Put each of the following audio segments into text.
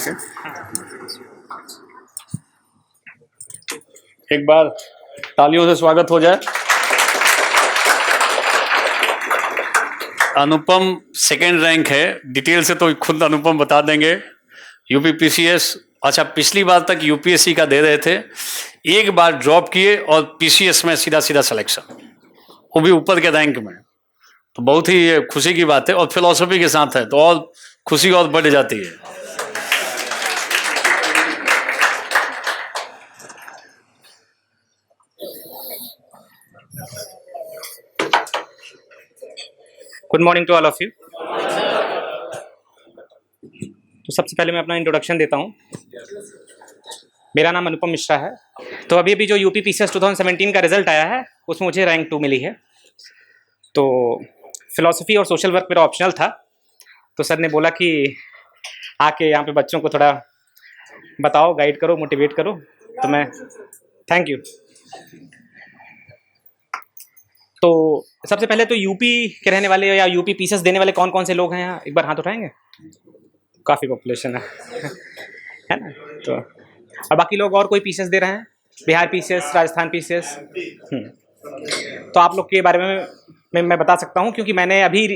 से। एक बार तालियों से स्वागत हो जाए। अनुपम सेकेंड रैंक है, डिटेल से तो खुद अनुपम बता देंगे। यूपी पीसीएस, अच्छा पिछली बार तक यूपीएससी का दे रहे थे, एक बार ड्रॉप किए और पीसीएस में सीधा सीधा सिलेक्शन, वो भी ऊपर के रैंक में, तो बहुत ही खुशी की बात है। और फिलॉसफी के साथ है तो और खुशी और बढ़ जाती है। Good morning to all of you. तो सबसे पहले मैं अपना इंट्रोडक्शन देता हूँ। मेरा नाम अनुपम मिश्रा है। तो अभी अभी जो यूपी पीसीएस 2017 का रिजल्ट आया है उसमें मुझे रैंक 2 मिली है। तो फिलॉसफी और सोशल वर्क मेरा ऑप्शनल था, तो सर ने बोला कि आके यहाँ पे बच्चों को थोड़ा बताओ, गाइड करो, मोटिवेट करो। तो मैं थैंक यू। तो सबसे पहले तो यूपी के रहने वाले या यूपी पीसीएस देने वाले कौन कौन से लोग हैं यहाँ, एक बार हाथ उठाएंगे? काफ़ी पॉपुलेशन है ना। तो और बाकी लोग और कोई पीसीएस दे रहे हैं? Bihar PCS, Rajasthan PCS. तो आप लोग के बारे में मैं बता सकता हूँ, क्योंकि मैंने अभी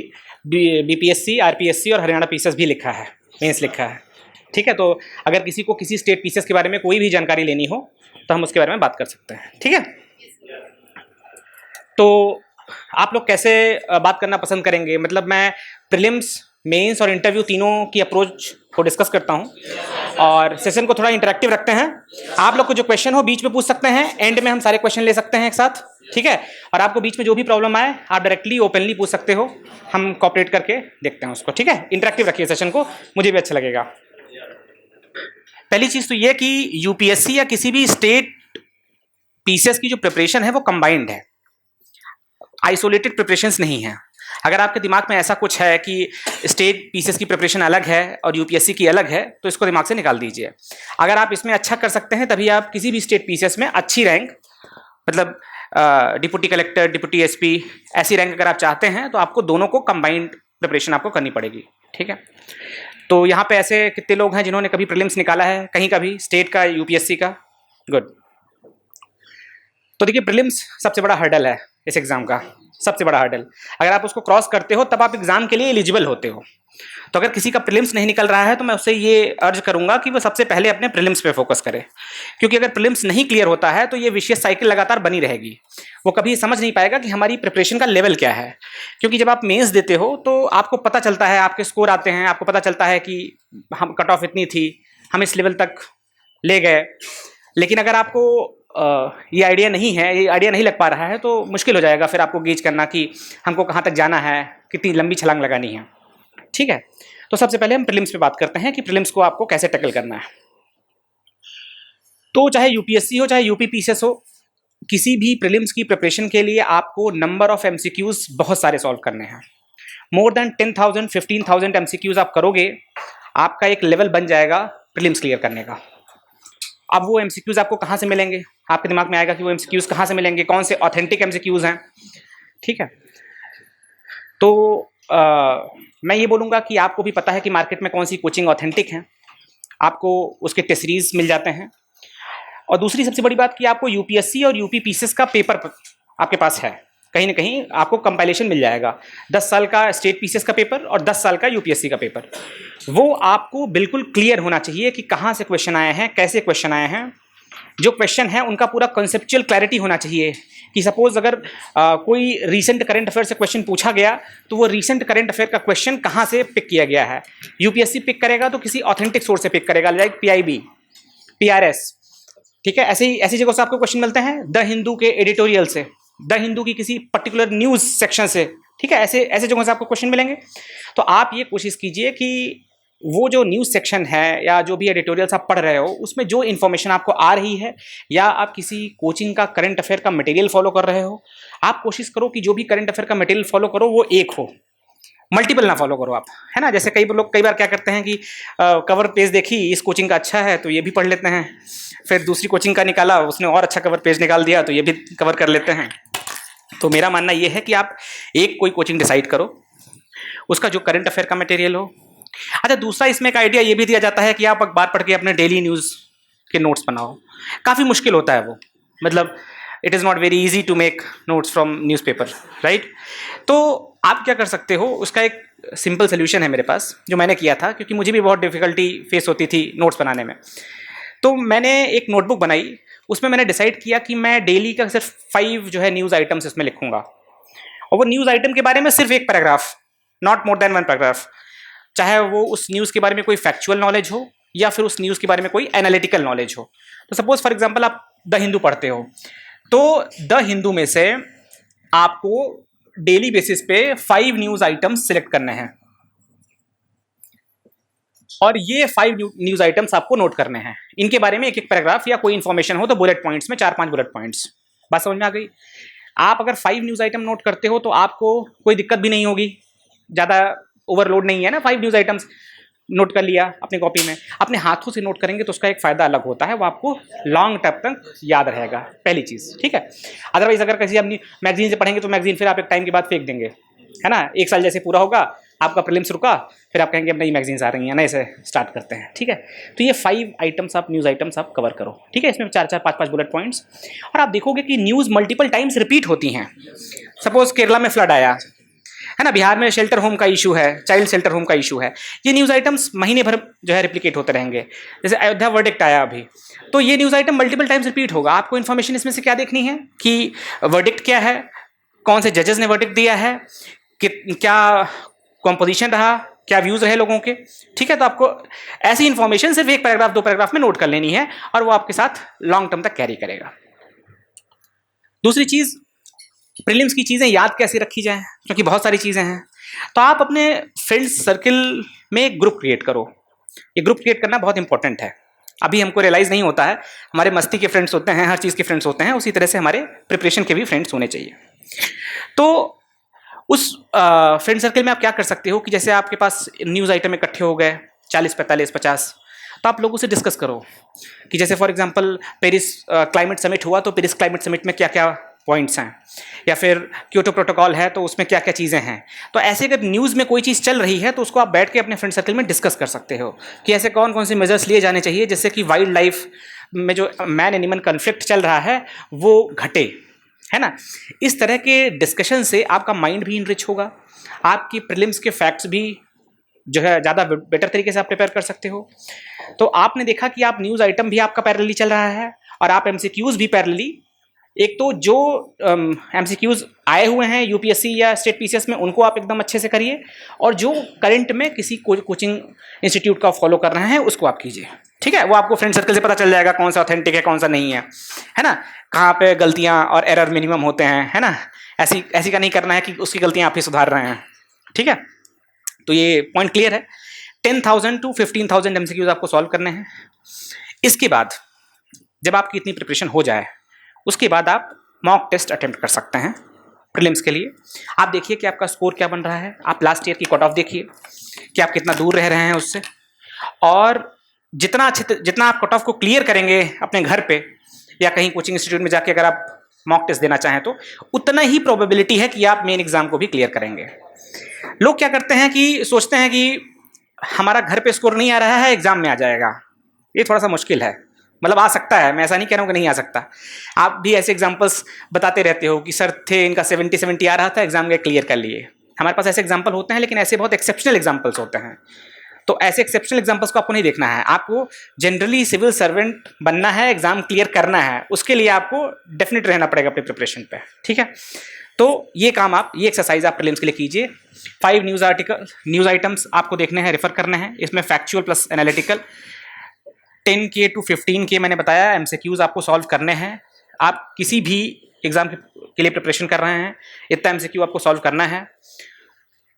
बीपीएससी, आरपीएससी और हरियाणा पीसीएस भी लिखा है, मेंस लिखा है। ठीक है, तो अगर किसी को किसी स्टेट पीसीएस के बारे में कोई भी जानकारी लेनी हो तो हम उसके बारे में बात कर सकते हैं। ठीक है, तो आप लोग कैसे बात करना पसंद करेंगे? मतलब मैं प्रीलिम्स, मेंस और इंटरव्यू तीनों की अप्रोच को डिस्कस करता हूं और सेशन को थोड़ा इंटरेक्टिव रखते हैं। आप लोग को जो क्वेश्चन हो बीच में पूछ सकते हैं, एंड में हम सारे क्वेश्चन ले सकते हैं एक साथ। ठीक है, और आपको बीच में जो भी प्रॉब्लम आए आप डायरेक्टली ओपनली पूछ सकते हो, हम कॉपरेट करके देखते हैं उसको। ठीक है, इंटरेक्टिव रखिए सेशन को, मुझे भी अच्छा लगेगा। पहली चीज़ तो ये कि यूपीएससी या किसी भी स्टेट पीसीएस की जो प्रिपरेशन है वो कंबाइंड है, आइसोलेटेड प्रिपरेशंस नहीं है। अगर आपके दिमाग में ऐसा कुछ है कि स्टेट पीसीएस की प्रिपरेशन अलग है और यूपीएससी की अलग है, तो इसको दिमाग से निकाल दीजिए। अगर आप इसमें अच्छा कर सकते हैं तभी आप किसी भी स्टेट पीसीएस में अच्छी रैंक, मतलब डिप्टी कलेक्टर, डिप्टी एसपी, ऐसी रैंक अगर आप चाहते हैं तो आपको दोनों को कंबाइंड प्रिपरेशन आपको करनी पड़ेगी। ठीक है, तो यहाँ पे ऐसे कितने लोग हैं जिन्होंने कभी प्रीलिम्स निकाला है कहीं का भी, स्टेट का, यूपीएससी का? गुड। तो देखिए, प्रीलिम्स सबसे बड़ा हर्डल है इस एग्जाम का, सबसे बड़ा हर्डल। अगर आप उसको क्रॉस करते हो तब आप एग्जाम के लिए एलिजिबल होते हो। तो अगर किसी का प्रीलिम्स नहीं निकल रहा है तो मैं उससे ये अर्ज करूंगा कि वो सबसे पहले अपने प्रीलिम्स पे फोकस करे, क्योंकि अगर प्रीलिम्स नहीं क्लियर होता है तो ये विशियस साइकिल लगातार बनी रहेगी। वो कभी समझ नहीं पाएगा कि हमारी प्रिपरेशन का लेवल क्या है। क्योंकि जब आप मेंस देते हो तो आपको पता चलता है, आपके स्कोर आते हैं, आपको पता चलता है कि हम कट ऑफ इतनी थी, हम इस लेवल तक ले गए। लेकिन अगर आपको ये आइडिया नहीं है, ये आइडिया नहीं लग पा रहा है, तो मुश्किल हो जाएगा फिर आपको गेज करना कि हमको कहाँ तक जाना है, कितनी लंबी छलांग लगानी है। ठीक है, तो सबसे पहले हम प्रीलिम्स पे बात करते हैं कि प्रीलिम्स को आपको कैसे टैकल करना है। तो चाहे यूपीएससी हो चाहे यूपी पीसीएस हो, किसी भी प्रीलिम्स की प्रिपरेशन के लिए आपको नंबर ऑफ एमसीक्यूज बहुत सारे सॉल्व करने हैं। मोर देन 10,000 15,000 एमसीक्यूज आप करोगे, आपका एक लेवल बन जाएगा प्रीलिम्स क्लियर करने का। अब वो एमसीक्यूज आपको कहाँ से मिलेंगे? आपके दिमाग में आएगा कि वो एमसीक्यूज कहाँ से मिलेंगे, कौन से ऑथेंटिक एमसीक्यूज हैं। ठीक है, तो मैं ये बोलूँगा कि आपको भी पता है कि मार्केट में कौन सी कोचिंग ऑथेंटिक हैं, आपको उसके टेस्ट सीरीज मिल जाते हैं। और दूसरी सबसे बड़ी बात कि आपको यूपीएससी और यूपी पीसीएस का पेपर आपके पास है, कहीं ना कहीं आपको कंपाइलेशन मिल जाएगा। 10 साल का स्टेट पीसीएस का पेपर और 10 साल का यूपीएससी का पेपर, वो आपको बिल्कुल क्लियर होना चाहिए कि कहाँ से क्वेश्चन आए हैं, कैसे क्वेश्चन आए हैं। जो क्वेश्चन है उनका पूरा कॉन्सेप्चुअल क्लैरिटी होना चाहिए कि सपोज अगर कोई रीसेंट करंट अफेयर से क्वेश्चन पूछा गया तो वो रीसेंट करंट अफेयर का क्वेश्चन कहाँ से पिक किया गया है। यूपीएससी पिक करेगा तो किसी ऑथेंटिक सोर्स से पिक करेगा, लाइक पीआईबी, पीआरएस। ठीक है, ऐसी जगह से आपको क्वेश्चन मिलते हैं, द हिंदू के एडिटोरियल से, द हिंदू की किसी पर्टिकुलर न्यूज़ सेक्शन से। ठीक है, ऐसे जगहों से आपको क्वेश्चन मिलेंगे। तो आप ये कोशिश कीजिए कि वो जो न्यूज़ सेक्शन है या जो भी एडिटोरियल्स आप पढ़ रहे हो उसमें जो इन्फॉर्मेशन आपको आ रही है, या आप किसी कोचिंग का करंट अफेयर का मटेरियल फॉलो कर रहे हो, आप कोशिश करो कि जो भी करंट अफेयर का मटेरियल फॉलो करो वो एक हो, मल्टीपल ना फॉलो करो आप, है ना। जैसे कई लोग कई बार क्या करते हैं कि कवर पेज देखी, इस कोचिंग का अच्छा है तो ये भी पढ़ लेते हैं, फिर दूसरी कोचिंग का निकाला, उसने और अच्छा कवर पेज निकाल दिया तो ये भी कवर कर लेते हैं। तो मेरा मानना ये है कि आप एक कोई कोचिंग डिसाइड करो, उसका जो करंट अफेयर का मटेरियल हो, अच्छा, दूसरा इसमें एक आइडिया ये भी दिया जाता है कि आप अखबार पढ़ के अपने डेली न्यूज़ के नोट्स बनाओ। काफ़ी मुश्किल होता है वो, मतलब it is not very easy to make notes from newspaper, right. तो आप क्या कर सकते हो, उसका एक सिंपल सोल्यूशन है मेरे पास जो मैंने किया था, क्योंकि मुझे भी बहुत डिफिकल्टी फेस होती थी नोट्स बनाने में। तो मैंने एक नोटबुक बनाई, उसमें मैंने डिसाइड किया कि मैं डेली का सिर्फ 5 जो है न्यूज़ आइटम्स इसमें लिखूंगा, और वो न्यूज़ आइटम के बारे में सिर्फ एक paragraph, not more than 1 paragraph, चाहे वो उस न्यूज़ के बारे में कोई फैक्चुअल नॉलेज हो या फिर उस न्यूज़ के बारे में कोई एनालिटिकल नॉलेज हो। तो सपोज फॉर एग्जांपल आप द हिंदू पढ़ते हो, तो द हिंदू में से आपको डेली बेसिस पे 5 न्यूज़ आइटम्स सिलेक्ट करने हैं, और ये 5 न्यूज़ आइटम्स आपको नोट करने हैं। इनके बारे में एक एक पैराग्राफ या कोई इन्फॉर्मेशन हो तो बुलेट पॉइंट्स में 4-5 बुलेट पॉइंट्स। बात समझ में आ गई? आप अगर 5 न्यूज़ आइटम नोट करते हो तो आपको कोई दिक्कत भी नहीं होगी, ज़्यादा ओवरलोड नहीं है ना। 5 न्यूज़ आइटम्स नोट कर लिया अपनी कॉपी में, अपने हाथों से नोट करेंगे तो उसका एक फ़ायदा अलग होता है, वो आपको लॉन्ग टर्म तक याद रहेगा, पहली चीज़, ठीक है। अदरवाइज अगर किसी अपनी मैगजीन से पढ़ेंगे तो मैगजीन फिर आप एक टाइम के बाद फेंक देंगे, है ना। 1 साल जैसे पूरा होगा, आपका प्रीलिम्स रुका, फिर आप कहेंगे अब नई मैगजीन्स आ रही हैं, नए से स्टार्ट करते हैं, ठीक है। तो ये 5 आइटम्स आप न्यूज़ आइटम्स आप कवर करो, ठीक है। इसमें 4-4, 5-5 बुलेट पॉइंट्स, और आप देखोगे कि न्यूज़ मल्टीपल टाइम्स रिपीट होती हैं। सपोज केरला में फ्लड आया, है ना, बिहार में शेल्टर होम का इशू है, चाइल्ड शेल्टर होम का इशू है, ये न्यूज़ आइटम्स महीने भर जो है रिप्लिकेट होते रहेंगे। जैसे अयोध्या वर्डिक्ट आया अभी, तो ये news item multiple times repeat होगा। आपको इन्फॉर्मेशन इसमें से क्या देखनी है कि वर्डिक्ट क्या है, कौन से जजेस ने वर्डिक्ट दिया है, क्या कॉम्पोजिशन रहा, क्या व्यूज़ रहे लोगों के, ठीक है। तो आपको ऐसी इन्फॉर्मेशन सिर्फ 1 पैराग्राफ 2 पैराग्राफ में नोट कर लेनी है, और वो आपके साथ लॉन्ग टर्म तक कैरी करेगा। दूसरी चीज़, प्रीलिम्स की चीज़ें याद कैसे रखी जाएं, क्योंकि बहुत सारी चीज़ें हैं। तो आप अपने फ्रेंड्स सर्किल में एक ग्रुप क्रिएट करो। ये ग्रुप क्रिएट करना बहुत इंपॉर्टेंट है। अभी हमको रियलाइज़ नहीं होता है, हमारे मस्ती के फ्रेंड्स होते हैं, हर चीज़ के फ्रेंड्स होते हैं, उसी तरह से हमारे प्रिपरेशन के भी फ्रेंड्स होने चाहिए। तो उस फ्रेंड सर्किल में आप क्या कर सकते हो कि जैसे आपके पास न्यूज़ आइटम इकट्ठे हो गए 40, 45, 50, तो आप लोगों से डिस्कस करो कि जैसे for example Paris climate summit हुआ, तो पेरिस क्लाइमेट समिट में क्या क्या पॉइंट्स हैं, या फिर क्योटो प्रोटोकॉल है तो उसमें क्या क्या चीज़ें हैं। तो ऐसे अगर न्यूज़ में कोई चीज़ चल रही है तो उसको आप बैठ के अपने फ्रेंड सर्कल में डिस्कस कर सकते हो कि ऐसे कौन कौन से मेजर्स लिए जाने चाहिए जिससे कि वाइल्ड लाइफ में जो मैन एनिमल कन्फ्लिक्ट चल रहा है वो घटे, है ना। इस तरह के डिस्कशन से आपका माइंड भी इनरिच होगा, आपकी प्रीलिम्स के फैक्ट्स भी जो है ज़्यादा बेटर तरीके से आप प्रिपेयर कर सकते हो। तो आपने देखा कि आप न्यूज़ आइटम भी आपका पैरेलली चल रहा है, और आप एमसीक्यूज़ भी पैरेलली, एक तो जो एमसीक्यूज़ आए हुए हैं यूपीएससी या स्टेट पीसीएस में उनको आप एकदम अच्छे से करिए, और जो करंट में किसी कोचिंग इंस्टीट्यूट का फॉलो कर रहे हैं उसको आप कीजिए, ठीक है। वो आपको फ्रेंड सर्कल से पता चल जाएगा कौन सा ऑथेंटिक है कौन सा नहीं है ना, कहाँ पे गलतियाँ और एरर मिनिमम होते हैं, है ना। ऐसी का नहीं करना है कि उसकी गलतियाँ आप ही सुधार रहे हैं, ठीक है। तो ये पॉइंट क्लियर है। 10,000 to 15,000 एमसीक्यूज़ आपको सॉल्व करने हैं। इसके बाद जब आपकी इतनी प्रिपरेशन हो जाए, उसके बाद आप मॉक टेस्ट अटेम्प्ट कर सकते हैं प्रीलिम्स के लिए। आप देखिए कि आपका स्कोर क्या बन रहा है, आप लास्ट ईयर की कट ऑफ देखिए कि आप कितना दूर रह रहे हैं उससे, और जितना आप कट ऑफ को क्लियर करेंगे अपने घर पे या कहीं कोचिंग इंस्टीट्यूट में जाके अगर आप मॉक टेस्ट देना चाहें तो उतना ही प्रोबेबिलिटी है कि आप मेन एग्जाम को भी क्लियर करेंगे। लोग क्या करते हैं कि सोचते हैं कि हमारा घर पे स्कोर नहीं आ रहा है, एग्जाम में आ जाएगा। ये थोड़ा सा मुश्किल है, मतलब आ सकता है, मैं ऐसा नहीं कह रहा हूँ कि नहीं आ सकता। आप भी ऐसे एग्जाम्पल्स बताते रहते हो कि सर थे इनका 70 आ रहा था, एग्जाम में क्लियर कर लिए। हमारे पास ऐसे एग्जाम्पल होते हैं, लेकिन ऐसे बहुत एक्सेप्शनल एग्जाम्पल्स होते हैं। तो ऐसे एक्सेप्शनल एग्जाम्पल्स को आपको नहीं देखना है, आपको जनरली सिविल सर्वेंट बनना है, एग्जाम क्लियर करना है, उसके लिए आपको डेफिनेट रहना पड़ेगा अपनी प्रिपरेशन पे, ठीक है। तो ये काम आप, ये एक्सरसाइज आप प्रीलिम्स के लिए कीजिए। 5 न्यूज़ आइटम्स आपको देखने हैं, रेफर करने हैं, इसमें factual plus analytical. 10K to 15K मैंने बताया एमसीक्यूज़ आपको सॉल्व करने हैं। आप किसी भी एग्जाम के लिए प्रिपरेशन कर रहे हैं, इतना एमसीक्यू आपको सॉल्व करना है।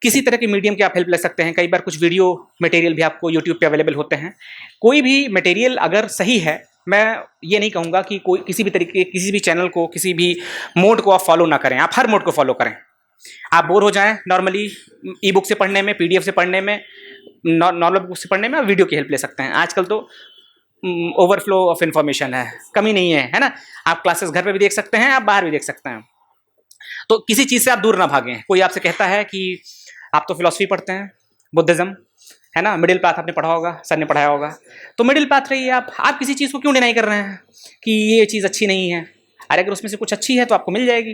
किसी तरह के मीडियम की आप हेल्प ले सकते हैं, कई बार कुछ वीडियो मटेरियल भी आपको यूट्यूब पे अवेलेबल होते हैं। कोई भी मटेरियल अगर सही है, मैं ये नहीं कहूँगा कि कोई किसी भी तरीके, किसी भी चैनल को, किसी भी मोड को आप फॉलो ना करें, आप हर मोड को फॉलो करें। आप बोर हो जाएं नॉर्मली ई बुक से पढ़ने में, पीडीएफ से पढ़ने में, नॉर्मल बुक से पढ़ने में, आप वीडियो की हेल्प ले सकते हैं। आजकल तो ओवरफ्लो ऑफ इन्फॉर्मेशन है, कमी नहीं है ना। आप क्लासेस घर पे भी देख सकते हैं, आप बाहर भी देख सकते हैं। तो किसी चीज़ से आप दूर ना भागें। कोई आपसे कहता है कि आप तो फिलॉसफी पढ़ते हैं, बुद्धिज़्म, है ना। मिडिल पाथ आपने पढ़ा होगा, सर ने पढ़ाया होगा। तो मिडिल पाथ रही है, आप किसी चीज़ को क्यों डिनाई कर रहे हैं कि ये चीज़ अच्छी नहीं है। अरे अगर उसमें से कुछ अच्छी है तो आपको मिल जाएगी,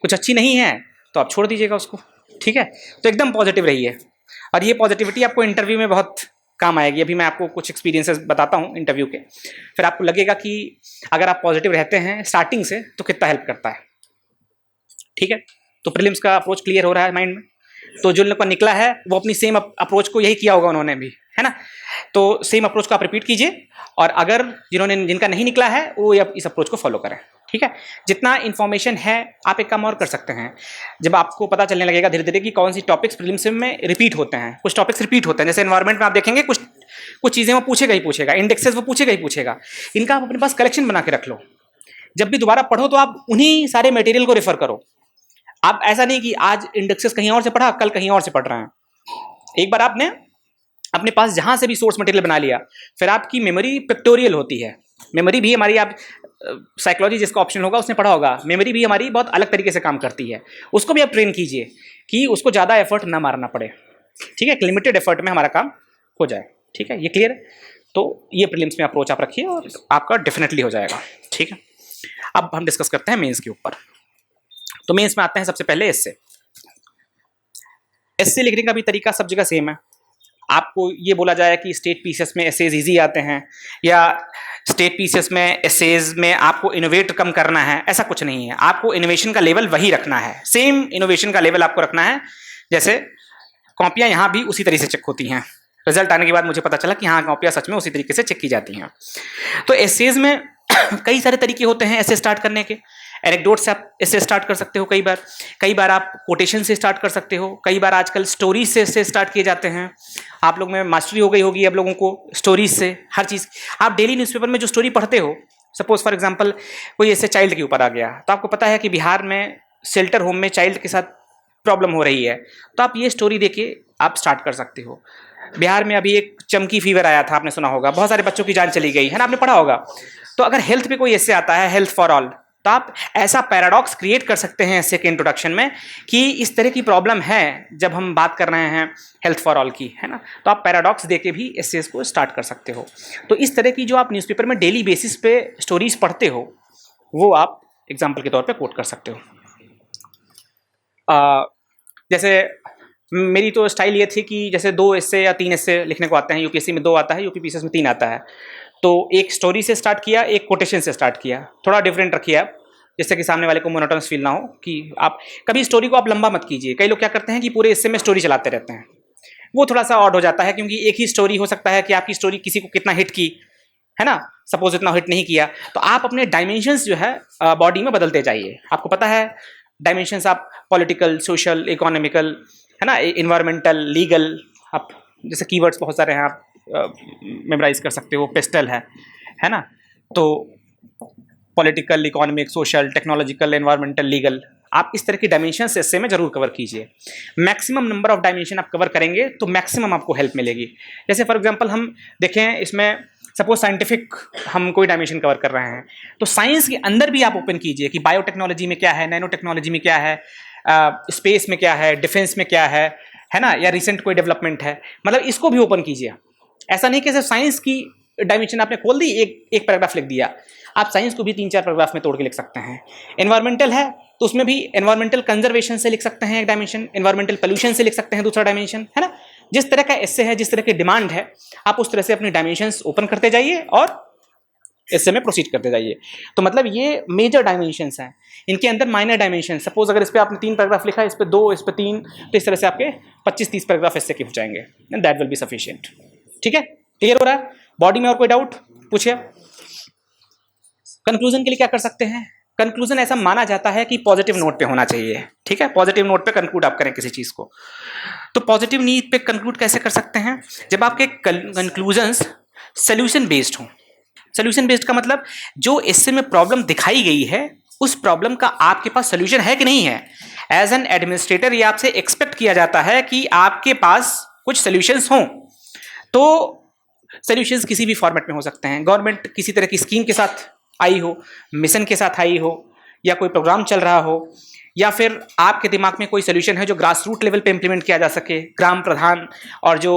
कुछ अच्छी नहीं है तो आप छोड़ दीजिएगा उसको, ठीक है। तो एकदम पॉजिटिव रहिए, और ये पॉजिटिविटी आपको इंटरव्यू में बहुत काम आएगी। अभी मैं आपको कुछ एक्सपीरियंसेस बताता हूँ इंटरव्यू के, फिर आपको लगेगा कि अगर आप पॉजिटिव रहते हैं स्टार्टिंग से तो कितना हेल्प करता है, ठीक है। तो प्रीलिम्स का अप्रोच क्लियर हो रहा है माइंड में। तो जो लोग का निकला है वो अपनी सेम अप्रोच को यही किया होगा उन्होंने भी, है ना। तो सेम अप्रोच को आप रिपीट कीजिए, और अगर जिनका नहीं निकला है वो इस अप्रोच को फॉलो करें, ठीक है। जितना इन्फॉर्मेशन है आप एक काम और कर सकते हैं, जब आपको पता चलने लगेगा धीरे धीरे कि कौन सी टॉपिक्स प्रीलिम्स में रिपीट होते हैं। कुछ टॉपिक्स रिपीट होते हैं, जैसे एनवायरमेंट में आप देखेंगे कुछ चीज़ें वो पूछेगा ही पूछेगा, इंडेक्सेस वो पूछेगा ही पूछेगा। इनका आप अपने पास कलेक्शन बना के रख लो, जब भी दोबारा पढ़ो तो आप उन्हीं सारे मटेरियल को रेफर करो। आप ऐसा नहीं कि आज इंडेक्सेस कहीं और से पढ़ा, कल कहीं और से पढ़ रहे हैं। एक बार आपने अपने पास जहां से भी सोर्स मटेरियल बना लिया, फिर आपकी मेमोरी पिक्टोरियल होती है। मेमोरी भी हमारी, आप साइकोलॉजी जिसका ऑप्शन होगा उसने पढ़ा होगा, मेमोरी भी हमारी बहुत अलग तरीके से काम करती है। उसको भी आप ट्रेन कीजिए कि उसको ज़्यादा एफर्ट ना मारना पड़े, ठीक है। लिमिटेड एफर्ट में हमारा काम हो जाए, ठीक है। ये क्लियर है। तो ये प्रीलिम्स में अप्रोच आप रखिए और आपका डेफिनेटली हो जाएगा, ठीक है। अब हम डिस्कस करते हैं मेंस के ऊपर। तो मेंस में आते हैं सबसे पहले एस्से। एस्से लिखने का भी तरीका सब जगह सेम है। आपको ये बोला जाए कि स्टेट पीसेस में एसेज इजी आते हैं, या स्टेट पीसेस में एसेज में आपको इनोवेट कम करना है, ऐसा कुछ नहीं है। आपको इनोवेशन का लेवल वही रखना है, सेम इनोवेशन का लेवल आपको रखना है। जैसे कॉपियाँ यहाँ भी उसी तरीके से चेक होती हैं। रिजल्ट आने के बाद मुझे पता चला कि हाँ, कॉपियाँ सच में उसी तरीके से चेक की जाती हैं। तो एसेज में कई सारे तरीके होते हैं ऐसे स्टार्ट करने के। एनेक्डोट से आप इससे स्टार्ट कर सकते हो, कई बार आप कोटेशन से स्टार्ट कर सकते हो, कई बार आजकल स्टोरीज से स्टार्ट किए जाते हैं। आप लोग में मास्टरी हो गई होगी अब लोगों को स्टोरीज से। हर चीज़ आप डेली न्यूज़पेपर में जो स्टोरी पढ़ते हो, सपोज फॉर एग्जांपल कोई ऐसे चाइल्ड के ऊपर आ गया, तो आपको पता है कि बिहार में शेल्टर होम में चाइल्ड के साथ प्रॉब्लम हो रही है, तो आप ये स्टोरी देके आप स्टार्ट कर सकते हो। बिहार में अभी एक चमकी फीवर आया था, आपने सुना होगा, बहुत सारे बच्चों की जान चली गई है ना, आपने पढ़ा होगा। तो अगर हेल्थ पे कोई ऐसे आता है, हेल्थ फॉर ऑल, तो आप ऐसा पैराडॉक्स क्रिएट कर सकते हैं ऐसे के इंट्रोडक्शन में कि इस तरह की प्रॉब्लम है जब हम बात कर रहे हैं हेल्थ फॉर ऑल की, है ना। तो आप पैराडॉक्स देके भी एसेस को स्टार्ट कर सकते हो। तो इस तरह की जो आप न्यूज़पेपर में डेली बेसिस पे स्टोरीज पढ़ते हो, वो आप एग्जाम्पल के तौर पे कोट कर सकते हो। जैसे मेरी तो स्टाइल ये थी कि जैसे 2 एस्से या 3 एस्से लिखने को आते हैं, यूपीएससी में 2 आता है, यूपीपीसीएस में 3 आता है। तो एक स्टोरी से स्टार्ट किया, एक कोटेशन से स्टार्ट किया, थोड़ा डिफरेंट रखिए आप, जिससे कि सामने वाले को मोनोटोनस फील ना हो। कि आप कभी स्टोरी को आप लंबा मत कीजिए। कई लोग क्या करते हैं कि पूरे एस्से में स्टोरी चलाते रहते हैं, वो थोड़ा सा ऑड हो जाता है, क्योंकि एक ही स्टोरी हो सकता है कि आपकी स्टोरी किसी को कितना हिट की, है ना, सपोज इतना हिट नहीं किया, तो आप अपने डायमेंशंस जो है बॉडी में बदलते जाइए। आपको पता है डायमेंशंस आप पॉलिटिकल, सोशल, इकोनॉमिकल, है ना, इन्वायरमेंटल, लीगल, आप जैसे कीवर्ड्स बहुत सारे हैं, आप मेमोराइज कर सकते हो। पेस्टल है ना। तो political, economic, social, technological, environmental, legal, आप इस तरह की डायमेंशंस एस्से में जरूर कवर कीजिए। मैक्सिमम नंबर ऑफ डायमेंशन आप कवर करेंगे तो मैक्सिमम आपको हेल्प मिलेगी। जैसे फॉर एग्जांपल हम देखें, इसमें सपोज साइंटिफिक हम कोई डायमेंशन कवर कर रहे हैं, तो साइंस के अंदर भी आप ओपन कीजिए कि बायोटेक्नोलॉजी में क्या है, नैनो टेक्नोलॉजी में क्या है, स्पेस में क्या है, डिफेंस में क्या है ना, या रिसेंट कोई डेवलपमेंट है, मतलब इसको भी ओपन कीजिए। ऐसा नहीं कि सिर्फ साइंस की डायमेंशन आपने खोल दी, एक पैराग्राफ लिख दिया, आप साइंस को भी 3-4 पैराग्राफ में तोड़ के लिख सकते हैं। एनवायरमेंटल है तो उसमें भी एनवायरमेंटल कंजर्वेशन से लिख सकते हैं एक डायमेंशन, एनवायरमेंटल पोल्यूशन से लिख सकते हैं दूसरा डायमेंशन, है ना। जिस तरह का एस्से है, जिस तरह की डिमांड है, आप उस तरह से अपनी डायमेंशंस ओपन करते जाइए और एस्से में प्रोसीड करते जाइए। तो मतलब ये मेजर डायमेंशंस हैं, इनके अंदर माइनर डायमेंशन, सपोज अगर इस पर आपने 3 पैराग्राफ लिखा है, इस पर 2, इस पर 3, तो इस तरह से आपके 25-30 पैराग्राफ एस्से के हो जाएंगे, and that will be sufficient. ठीक है, क्लियर हो रहा है? बॉडी में और कोई डाउट पूछिए। कंक्लूजन के लिए क्या कर सकते हैं? कंक्लूजन ऐसा माना जाता है कि पॉजिटिव नोट पे होना चाहिए। ठीक है, पॉजिटिव नोट पे कंक्लूड आप करें किसी चीज को। तो पॉजिटिव नीड पे कंक्लूड कैसे कर सकते हैं? जब आपके कंक्लूजन्स सोल्यूशन बेस्ड हों। सोल्यूशन बेस्ड का मतलब जो इससे में प्रॉब्लम दिखाई गई है, उस प्रॉब्लम का आपके पास सोल्यूशन है कि नहीं है। एज एन एडमिनिस्ट्रेटर ये आपसे एक्सपेक्ट किया जाता है कि आपके पास कुछ सोल्यूशंस हों। तो सोल्यूशंस किसी भी फॉर्मेट में हो सकते हैं। गवर्नमेंट किसी तरह की स्कीम के साथ आई हो, मिशन के साथ आई हो, या कोई प्रोग्राम चल रहा हो, या फिर आपके दिमाग में कोई सोल्यूशन है जो ग्रास रूट लेवल पे इम्प्लीमेंट किया जा सके, ग्राम प्रधान और जो